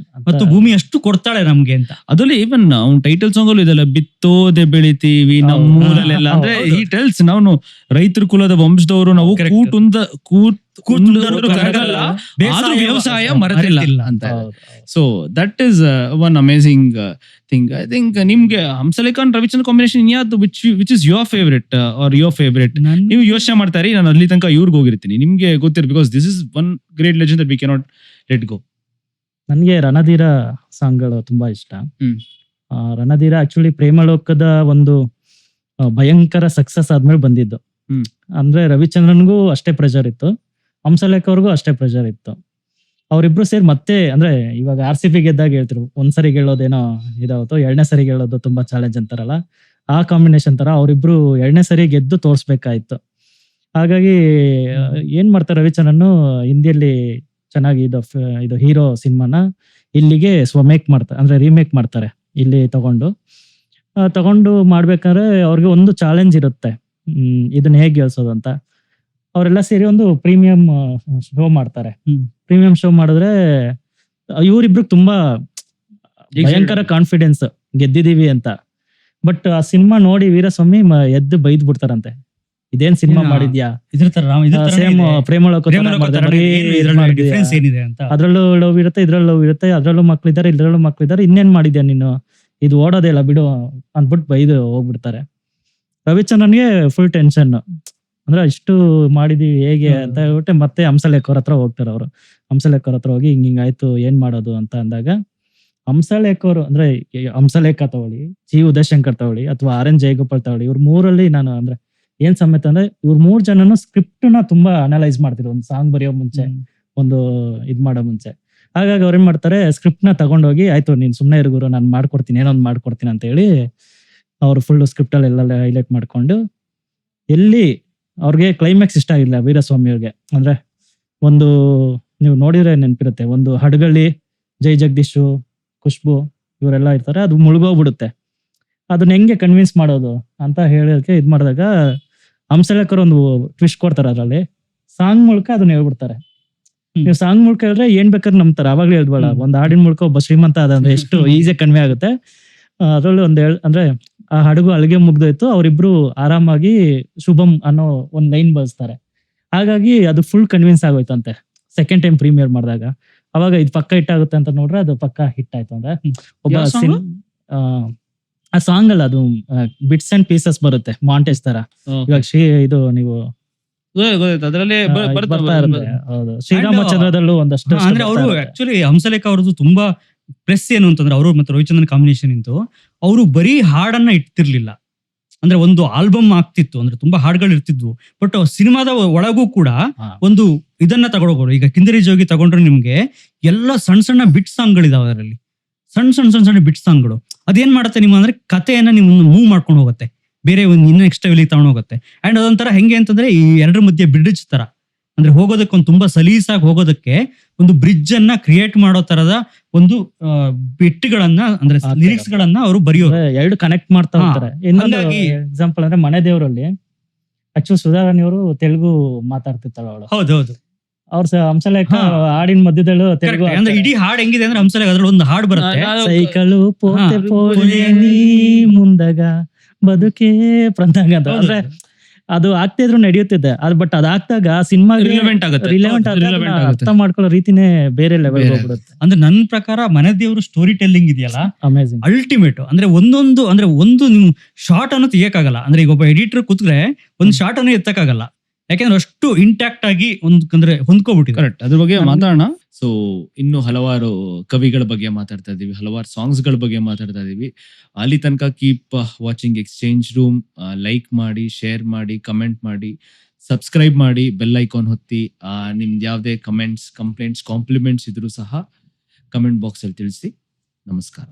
ಮತ್ತು ಭೂಮಿ ಅಷ್ಟು ಕೊಡ್ತಾಳೆ ನಮ್ಗೆ ಅಂತ. ಅದ್ರಲ್ಲಿ ಈವನ್ ಅವ್ನ ಟೈಟಲ್ ಸಾಂಗ್ ಅಲ್ಲೂ ಇದೆಲ್ಲ, ಬಿತ್ತೋದೆ ಬೆಳಿತೀವಿ ನಮ್ಮೂರಲ್ಲೆಲ್ಲ. ಅಂದ್ರೆ ಈ ಟೆಲ್ಸ್ ನಾವು ರೈತರ ಕುಲದ ವಂಶದವರು, ನಾವು ಕೂತರು ಕರಗಲ್ಲ, ಆದ್ರೂ ವ್ಯವಸಾಯ ಮರೆತಿಲ್ಲ ಅಂತ. So that is one amazing thing. I think ನಿಮ್ಗೆ ಹಂಸಲೇಖ ಅಂಡ್ ರವಿಚಂದ್ರ ಕಾಂಬಿನೇಷನ್ ಯಾವ್ದು which is your favourite are your favourite? ನೀವು ಯೋಚನೆ ಮಾಡ್ತಾರೆ, ನಾನು ಅಲ್ಲಿ ತನಕ ಇವ್ರಿಗೆ ಹೋಗಿರ್ತೀನಿ, ನಿಮ್ಗೆ ಗೊತ್ತಿರ್ because this is one great legend that we cannot let go. ನನ್ಗೆ ರಣಧೀರ ಸಾಂಗ್ಗಳು ತುಂಬಾ ಇಷ್ಟ. ಹ್ಮ್. ರಣಧೀರ ಆಕ್ಚುಲಿ ಪ್ರೇಮಲೋಕದ ಒಂದು ಭಯಂಕರ ಸಕ್ಸಸ್ ಆದ್ಮೇಲೆ ಬಂದಿದ್ದು. ಹ್ಮ್. ಅಂದ್ರೆ ರವಿಚಂದ್ರನ್ಗೂ ಅಷ್ಟೇ ಪ್ರೆಷರ್ ಇತ್ತು, ಹಂಸಲೇಖ ಅವ್ರಿಗೂ ಅಷ್ಟೇ ಪ್ರೆಷರ್ ಇತ್ತು. ಅವರಿಬ್ರು ಸೇರಿ ಮತ್ತೆ ಅಂದ್ರೆ ಇವಾಗ RCB ಗೆದ್ದಾಗ ಹೇಳ್ತಿರು, ಒಂದ್ಸರಿ ಗೆಲ್ಲೋದೇನೋ ಇದಾವತ್ತು, 2ನೇ ಸರಿ ಗೆಲ್ಲೋದು ತುಂಬಾ ಚಾಲೆಂಜ್ ಅಂತಾರಲ್ಲ, ಆ ಕಾಂಬಿನೇಷನ್ ತರ ಅವರಿಬ್ರು 2ನೇ ಸರಿ ಗೆದ್ದು ತೋರ್ಸ್ಬೇಕಾಯ್ತು. ಹಾಗಾಗಿ ಏನ್ ಮಾಡ್ತಾರೆ, ರವಿಚಂದ್ರನ್ ಹಿಂದಿಯಲ್ಲಿ ಚೆನ್ನಾಗಿ ಇದು ಹೀರೋ ಸಿನಿಮಾನ ಇಲ್ಲಿಗೆ ಸ್ವಮೇಕ್ ಮಾಡ್ತಾರೆ, ಅಂದ್ರೆ ರೀಮೇಕ್ ಮಾಡ್ತಾರೆ ಇಲ್ಲಿ ತಗೊಂಡು ಮಾಡ್ಬೇಕಾದ್ರೆ ಅವ್ರಿಗೆ ಒಂದು ಚಾಲೆಂಜ್ ಇರುತ್ತೆ, ಇದನ್ನ ಹೇಗೆ ಗೆಲ್ಸೋದು ಅಂತ. ಅವರೆಲ್ಲ ಸೇರಿ ಒಂದು ಪ್ರೀಮಿಯಂ ಶೋ ಮಾಡ್ತಾರೆ. ಪ್ರೀಮಿಯಂ ಶೋ ಮಾಡಿದ್ರೆ ಇವರಿಬ್ರು ತುಂಬಾ ಭಯಂಕರ ಕಾನ್ಫಿಡೆನ್ಸ್ ಗೆದ್ದಿದೀವಿ ಅಂತ. ಬಟ್ ಆ ಸಿನಿಮಾ ನೋಡಿ ವೀರಸ್ವಾಮಿ ಎದ್ದು ಬೈದ್ ಬಿಡ್ತಾರಂತೆ, ಇದೇನ್ ಸಿನಿಮಾ ಮಾಡಿದ್ಯಾ, ಇದ್ರ ತರ ಸೇಮ್ ಪ್ರೇಮಲೋಕ ಡಿಫರೆನ್ಸ್ ಏನಿದೆ ಅಂತ. ಅದ್ರಲ್ಲೂ ಲವ್ ಇರುತ್ತೆ, ಇದ್ರಲ್ಲೂ ಲವ್ ಇರುತ್ತೆ, ಅದ್ರಲ್ಲೂ ಮಕ್ಳಿದ್ದಾರೆ, ಇದ್ರಲ್ಲೂ ಮಕ್ಳಿದ್ದಾರೆ, ಇನ್ನೇನ್ ಮಾಡಿದ್ಯಾ ನೀನು, ಇದು ಓಡೋದೇ ಇಲ್ಲ ಬಿಡು ಅಂದ್ಬಿಟ್ಟು ಬೈದು ಹೋಗ್ಬಿಡ್ತಾರೆ. ರವಿಚಂದ್ರನ್ಗೆ ಫುಲ್ ಟೆನ್ಷನ್, ಅಂದ್ರೆ ಇಷ್ಟು ಮಾಡಿದೀವಿ ಹೇಗೆ ಅಂತ ಹೇಳ್ಬಿಟ್ಟು ಮತ್ತೆ ಹಂಸಲೇಖ ಅವ್ರ ಹತ್ರ ಹೋಗ್ತಾರೆ. ಅವರು ಹಂಸಲೇಖ ಅವ್ರ ಹತ್ರ ಹೋಗಿ ಹಿಂಗಾಯ್ತು ಏನ್ ಮಾಡೋದು ಅಂತ ಅಂದಾಗ, ಹಂಸಲೇಖ ಅವರು ಅಂದ್ರೆ ಹಂಸಲೇಖ ತಗೊಳ್ಳಿ, ಜಿ ಉದಯಶಂಕರ್ ತಗೊಳ್ಳಿ, ಅಥವಾ RN ಜಯಗೋಪಾಲ್ ತಗೊಳ್ಳಿ, ಇವ್ರ ಮೂರಲ್ಲಿ ನಾನು ಅಂದ್ರೆ ಏನ್ ಸಮೇತ ಅಂದ್ರೆ ಇವ್ರ 3 ಜನನು ಸ್ಕ್ರಿಪ್ಟ್ ನ ತುಂಬಾ ಅನಲೈಸ್ ಮಾಡ್ತಿದ್ರು, ಒಂದು ಸಾಂಗ್ ಬರೆಯೋ ಮುಂಚೆ, ಒಂದು ಇದ್ ಮಾಡೋ ಮುಂಚೆ. ಹಾಗಾಗಿ ಅವ್ರೇನ್ ಮಾಡ್ತಾರೆ, ಸ್ಕ್ರಿಪ್ಟ್ ನ ತಗೊಂಡೋಗಿ ಆಯ್ತು ನೀನ್ ಸುಮ್ನೆ ಇರುಗುರು, ನಾನು ಮಾಡ್ಕೊಡ್ತೀನಿ, ಏನೊಂದು ಮಾಡ್ಕೊಡ್ತೀನಿ ಅಂತ ಹೇಳಿ ಅವ್ರು ಫುಲ್ ಸ್ಕ್ರಿಪ್ಟ್ ಅಲ್ಲಿ ಎಲ್ಲ ಹೈಲೈಟ್ ಮಾಡ್ಕೊಂಡು, ಎಲ್ಲಿ ಅವ್ರಿಗೆ ಕ್ಲೈಮ್ಯಾಕ್ಸ್ ಇಷ್ಟ ಆಗಿಲ್ಲ ವೀರಸ್ವಾಮಿ ಅವ್ರಿಗೆ. ಅಂದ್ರೆ ಒಂದು ನೀವು ನೋಡಿದ್ರೆ ನೆನಪಿರುತ್ತೆ, ಒಂದು ಹಡಗಲ್ಲಿ ಜೈ ಜಗದೀಶು, ಖುಷ್ಬು ಇವರೆಲ್ಲ ಇರ್ತಾರೆ, ಅದು ಮುಳುಗೋಗ್ಬಿಡುತ್ತೆ. ಅದನ್ನ ಹೆಂಗೆ ಕನ್ವಿನ್ಸ್ ಮಾಡೋದು ಅಂತ ಹೇಳೋಕೆ ಇದ್ ಮಾಡಿದಾಗ ಹಂಸಲೇಖರ್ ಒಂದು ಟ್ವಿಸ್ಟ್ ಕೊಡ್ತಾರೆ, ಅದ್ರಲ್ಲಿ ಸಾಂಗ್ ಮೂಲಕ ಅದನ್ನ ಹೇಳ್ಬಿಡ್ತಾರೆ. ನೀವು ಸಾಂಗ್ ಮೂಲಕ ಹೇಳಿದ್ರೆ ಏನ್ ಬೇಕಾದ್ರೆ ನಂಬ್ತಾರೆ, ಅವಾಗ್ಲೇ ಹೇಳ್ಬೇಡ, ಒಂದು ಹಾಡಿನ ಮೂಲಕ ಒಬ್ಬ ಶ್ರೀಮಂತ ಅದಂದ್ರೆ ಎಷ್ಟು ಈಸಿ ಕನ್ವೆ ಆಗುತ್ತೆ. ಅದ್ರಲ್ಲಿ ಅಂದ್ರೆ ಆ ಹಡಗು ಅಲ್ಲಿಗೆ ಮುಗ್ದೋಯ್ತು, ಅವರಿಬ್ರು ಆರಾಮಾಗಿ ಶುಭಂ ಅನ್ನೋ ಒಂದ್ ಲೈನ್ ಬಳಸ್ತಾರೆ. ಹಾಗಾಗಿ ಅದು ಫುಲ್ ಕನ್ವಿನ್ಸ್ ಆಗೋಯ್ತಂತೆ ಸೆಕೆಂಡ್ ಟೈಮ್ ಪ್ರೀಮಿಯರ್ ಮಾಡಿದಾಗ. ಅವಾಗ ಇದು ಪಕ್ಕ ಹಿಟ್ ಆಗುತ್ತೆ ಅಂತ ನೋಡ್ರೆ ಅದು ಪಕ್ಕ ಹಿಟ್ ಆಯ್ತು. ಅಂದ್ರೆ ಒಬ್ಬ ಆ ಸಾಂಗ್ ಅಲ್ಲ, ಅದು ಬಿಟ್ಸ್ ಅಂಡ್ ಪೀಸಸ್ ಬರುತ್ತೆ ಮಾಂಟೇಜ್ ತರ. ಇವಾಗ ಇದು ನೀವು ಅದರಲ್ಲಿ ಬರ್ತಾ ಇರುತ್ತೆ. ಹೌದು, ಶ್ರೀರಾಮಚಂದ್ರದಲ್ಲೂ ಒಂದಷ್ಟು. ಅಂದ್ರೆ ಅವರು ಆಕ್ಚುಲಿ ಹಂಸಲೇಖ ಅವ್ರದ್ದು ತುಂಬಾ ಪ್ಲಸ್ ಏನು ಅಂತಂದ್ರೆ, ಅವರು ಮತ್ತೆ ರವಿಚಂದ್ರನ್ ಕಾಂಬಿನೇಷನ್ ಇಂತು ಅವರು ಬರೀ ಹಾಡನ್ನ ಇಡ್ತಿರ್ಲಿಲ್ಲ, ಅಂದ್ರೆ ಒಂದು ಆಲ್ಬಮ್ ಆಗ್ತಿತ್ತು, ಅಂದ್ರೆ ತುಂಬಾ ಹಾಡುಗಳು ಇರ್ತಿದ್ವು. ಬಟ್ ಸಿನಿಮಾದ ಒಳಗೂ ಕೂಡ ಒಂದು ಇದನ್ನ ತಗೊಂಡೋಗೋರು. ಈಗ ಕಿಂದರಿ ಜೋಗಿ ತಗೊಂಡ್ರೆ ನಿಮ್ಗೆ ಎಲ್ಲ ಸಣ್ಣ ಸಣ್ಣ ಬಿಟ್ ಸಾಂಗ್ಗಳಿದಾವೆ, ಅದರಲ್ಲಿ ಸಣ್ಣ ಬಿಟ್ ಸಾಂಗ್ಗಳು. ಅದೇನ್ ಮಾಡುತ್ತೆ ನಿಮ್ಮ ಅಂದ್ರೆ ಕಥೆಯನ್ನ ನೀವು ಮೂವ್ ಮಾಡ್ಕೊಂಡು ಹೋಗುತ್ತೆ, ಬೇರೆ ಒಂದು ಇನ್ನ ನೆಕ್ಸ್ಟ್ ಲೆವೆಲ್ಗೆ ತಗೊಂಡು ಹೋಗುತ್ತೆ. ಅಂಡ್ ಅದೊಂಥರ ಹೆಂಗೆ ಅಂತಂದ್ರೆ ಈ ಎರಡರ ಮಧ್ಯೆ ಬ್ರಿಡ್ಜ್ ತರ, ಅಂದ್ರೆ ಹೋಗೋದಕ್ಕೆ ಒಂದು ತುಂಬಾ ಸಲೀಸಾಗಿ ಹೋಗೋದಕ್ಕೆ ಒಂದು ಬ್ರಿಡ್ಜ್ ಅನ್ನ ಕ್ರಿಯೇಟ್ ಮಾಡೋ ತರದ ಒಂದು ಬಿಟ್ಗಳನ್ನ, ಅಂದ್ರೆ ಲಿರಿಕ್ಸ್ ಗಳನ್ನ ಅವರು ಬರೆಯೋರು, ಎರಡು ಕನೆಕ್ಟ್ ಮಾಡ್ತಾ ಹೋಗ್ತಾರೆ. ಎಕ್ಸಾಂಪಲ್ ಅಂದ್ರೆ ಮನೆ ದೇವರಲ್ಲಿ ಆಕ್ಚುಲಿ ಸುಧಾರಾಣಿ ಅವರು ತೆಲುಗು ಮಾತಾಡ್ತಿರ್ತಾಳೆ ಅವಳು. ಹೌದೌದು, ಅವ್ರ ಹಂಸಲೇಖ ಹಾಡಿನ ಮಧ್ಯದಲ್ಲೂ ತೆಲುಗು. ಅಂದ್ರೆ ಇಡೀ ಹಾಡು ಹೆಂಗಿದೆ ಅಂದ್ರೆ ಹಂಸಲೇಖ ಅದ್ರಲ್ಲಿ ಒಂದು ಹಾಡು ಬರುತ್ತೆ, ಸೈಕಲು ಪೋತೆ ಪೋಲೆ ನೀ ಮುಂದಗ ಬದುಕೇ ಪ್ರಂದಾಗ ಅಂತ. ಅಂದ್ರೆ ಅದು ಆಗ್ತಿದ್ರು ನಡೆಯುತ್ತಿದೆ, ಅದು ಬಟ್ ಅದಾಗ್ದಾಗ ಸಿನಿಮಾ ರಿಲೆವೆಂಟ್ ಅರ್ಥ ಮಾಡ್ಕೊಳ್ಳೋ ರೀತಿನೇ ಬೇರೆ ಲೆವೆಲ್ ಹೋಗ್ಬಿಡುತ್ತೆ. ಅಂದ್ರೆ ನನ್ನ ಪ್ರಕಾರ ಮನೆ ದೇವರು ಸ್ಟೋರಿ ಟೆಲ್ಲಿಂಗ್ ಇದೆಯಲ್ಲ, ಅಮೇಜಿಂಗ್, ಅಲ್ಟಿಮೇಟ್. ಅಂದ್ರೆ ಒಂದು ನಿಮ್ ಶಾರ್ಟ್ ಅನ್ನು ತೆಗಿಯಕ್ಕಾಗಲ್ಲ. ಅಂದ್ರೆ ಈಗ ಒಬ್ಬ ಎಡಿಟರ್ ಕೂತ್ರೆ ಒಂದು ಶಾರ್ಟ್ ಅನ್ನು ಎತ್ತಕ್ಕಾಗಲ್ಲ, ಯಾಕಂದ್ರೆ ಅಷ್ಟು ಇಂಟ್ಯಾಕ್ಟ್ ಆಗಿ ಅಂದ್ರೆ ಹೊಂದ್ಕೋಬಿಟ್ಟಿದೆ. ಕರೆಕ್ಟ್, ಅದ್ರ ಬಗ್ಗೆ ಮಾತಾಡೋಣ. ಸೊ ಇನ್ನು ಹಲವಾರು ಕವಿಗಳ ಬಗ್ಗೆ ಮಾತಾಡ್ತಾ ಇದೀವಿ, ಹಲವಾರು ಸಾಂಗ್ಸ್ ಗಳ ಬಗ್ಗೆ ಮಾತಾಡ್ತಾ ಇದೀವಿ. ಅಲ್ಲಿ ತನಕ keep watching exchange room. Like ಮಾಡಿ, ಶೇರ್ ಮಾಡಿ, ಕಮೆಂಟ್ ಮಾಡಿ, ಸಬ್ಸ್ಕ್ರೈಬ್ ಮಾಡಿ, ಬೆಲ್ ಐಕಾನ್ ಹೊತ್ತಿ. ನಿಮ್ದು ಯಾವುದೇ ಕಮೆಂಟ್ಸ್, ಕಂಪ್ಲೇಂಟ್ಸ್, ಕಾಂಪ್ಲಿಮೆಂಟ್ಸ್ ಇದ್ರು ಸಹ ಕಮೆಂಟ್ ಬಾಕ್ಸ್ ಅಲ್ಲಿ ತಿಳಿಸಿ. ನಮಸ್ಕಾರ.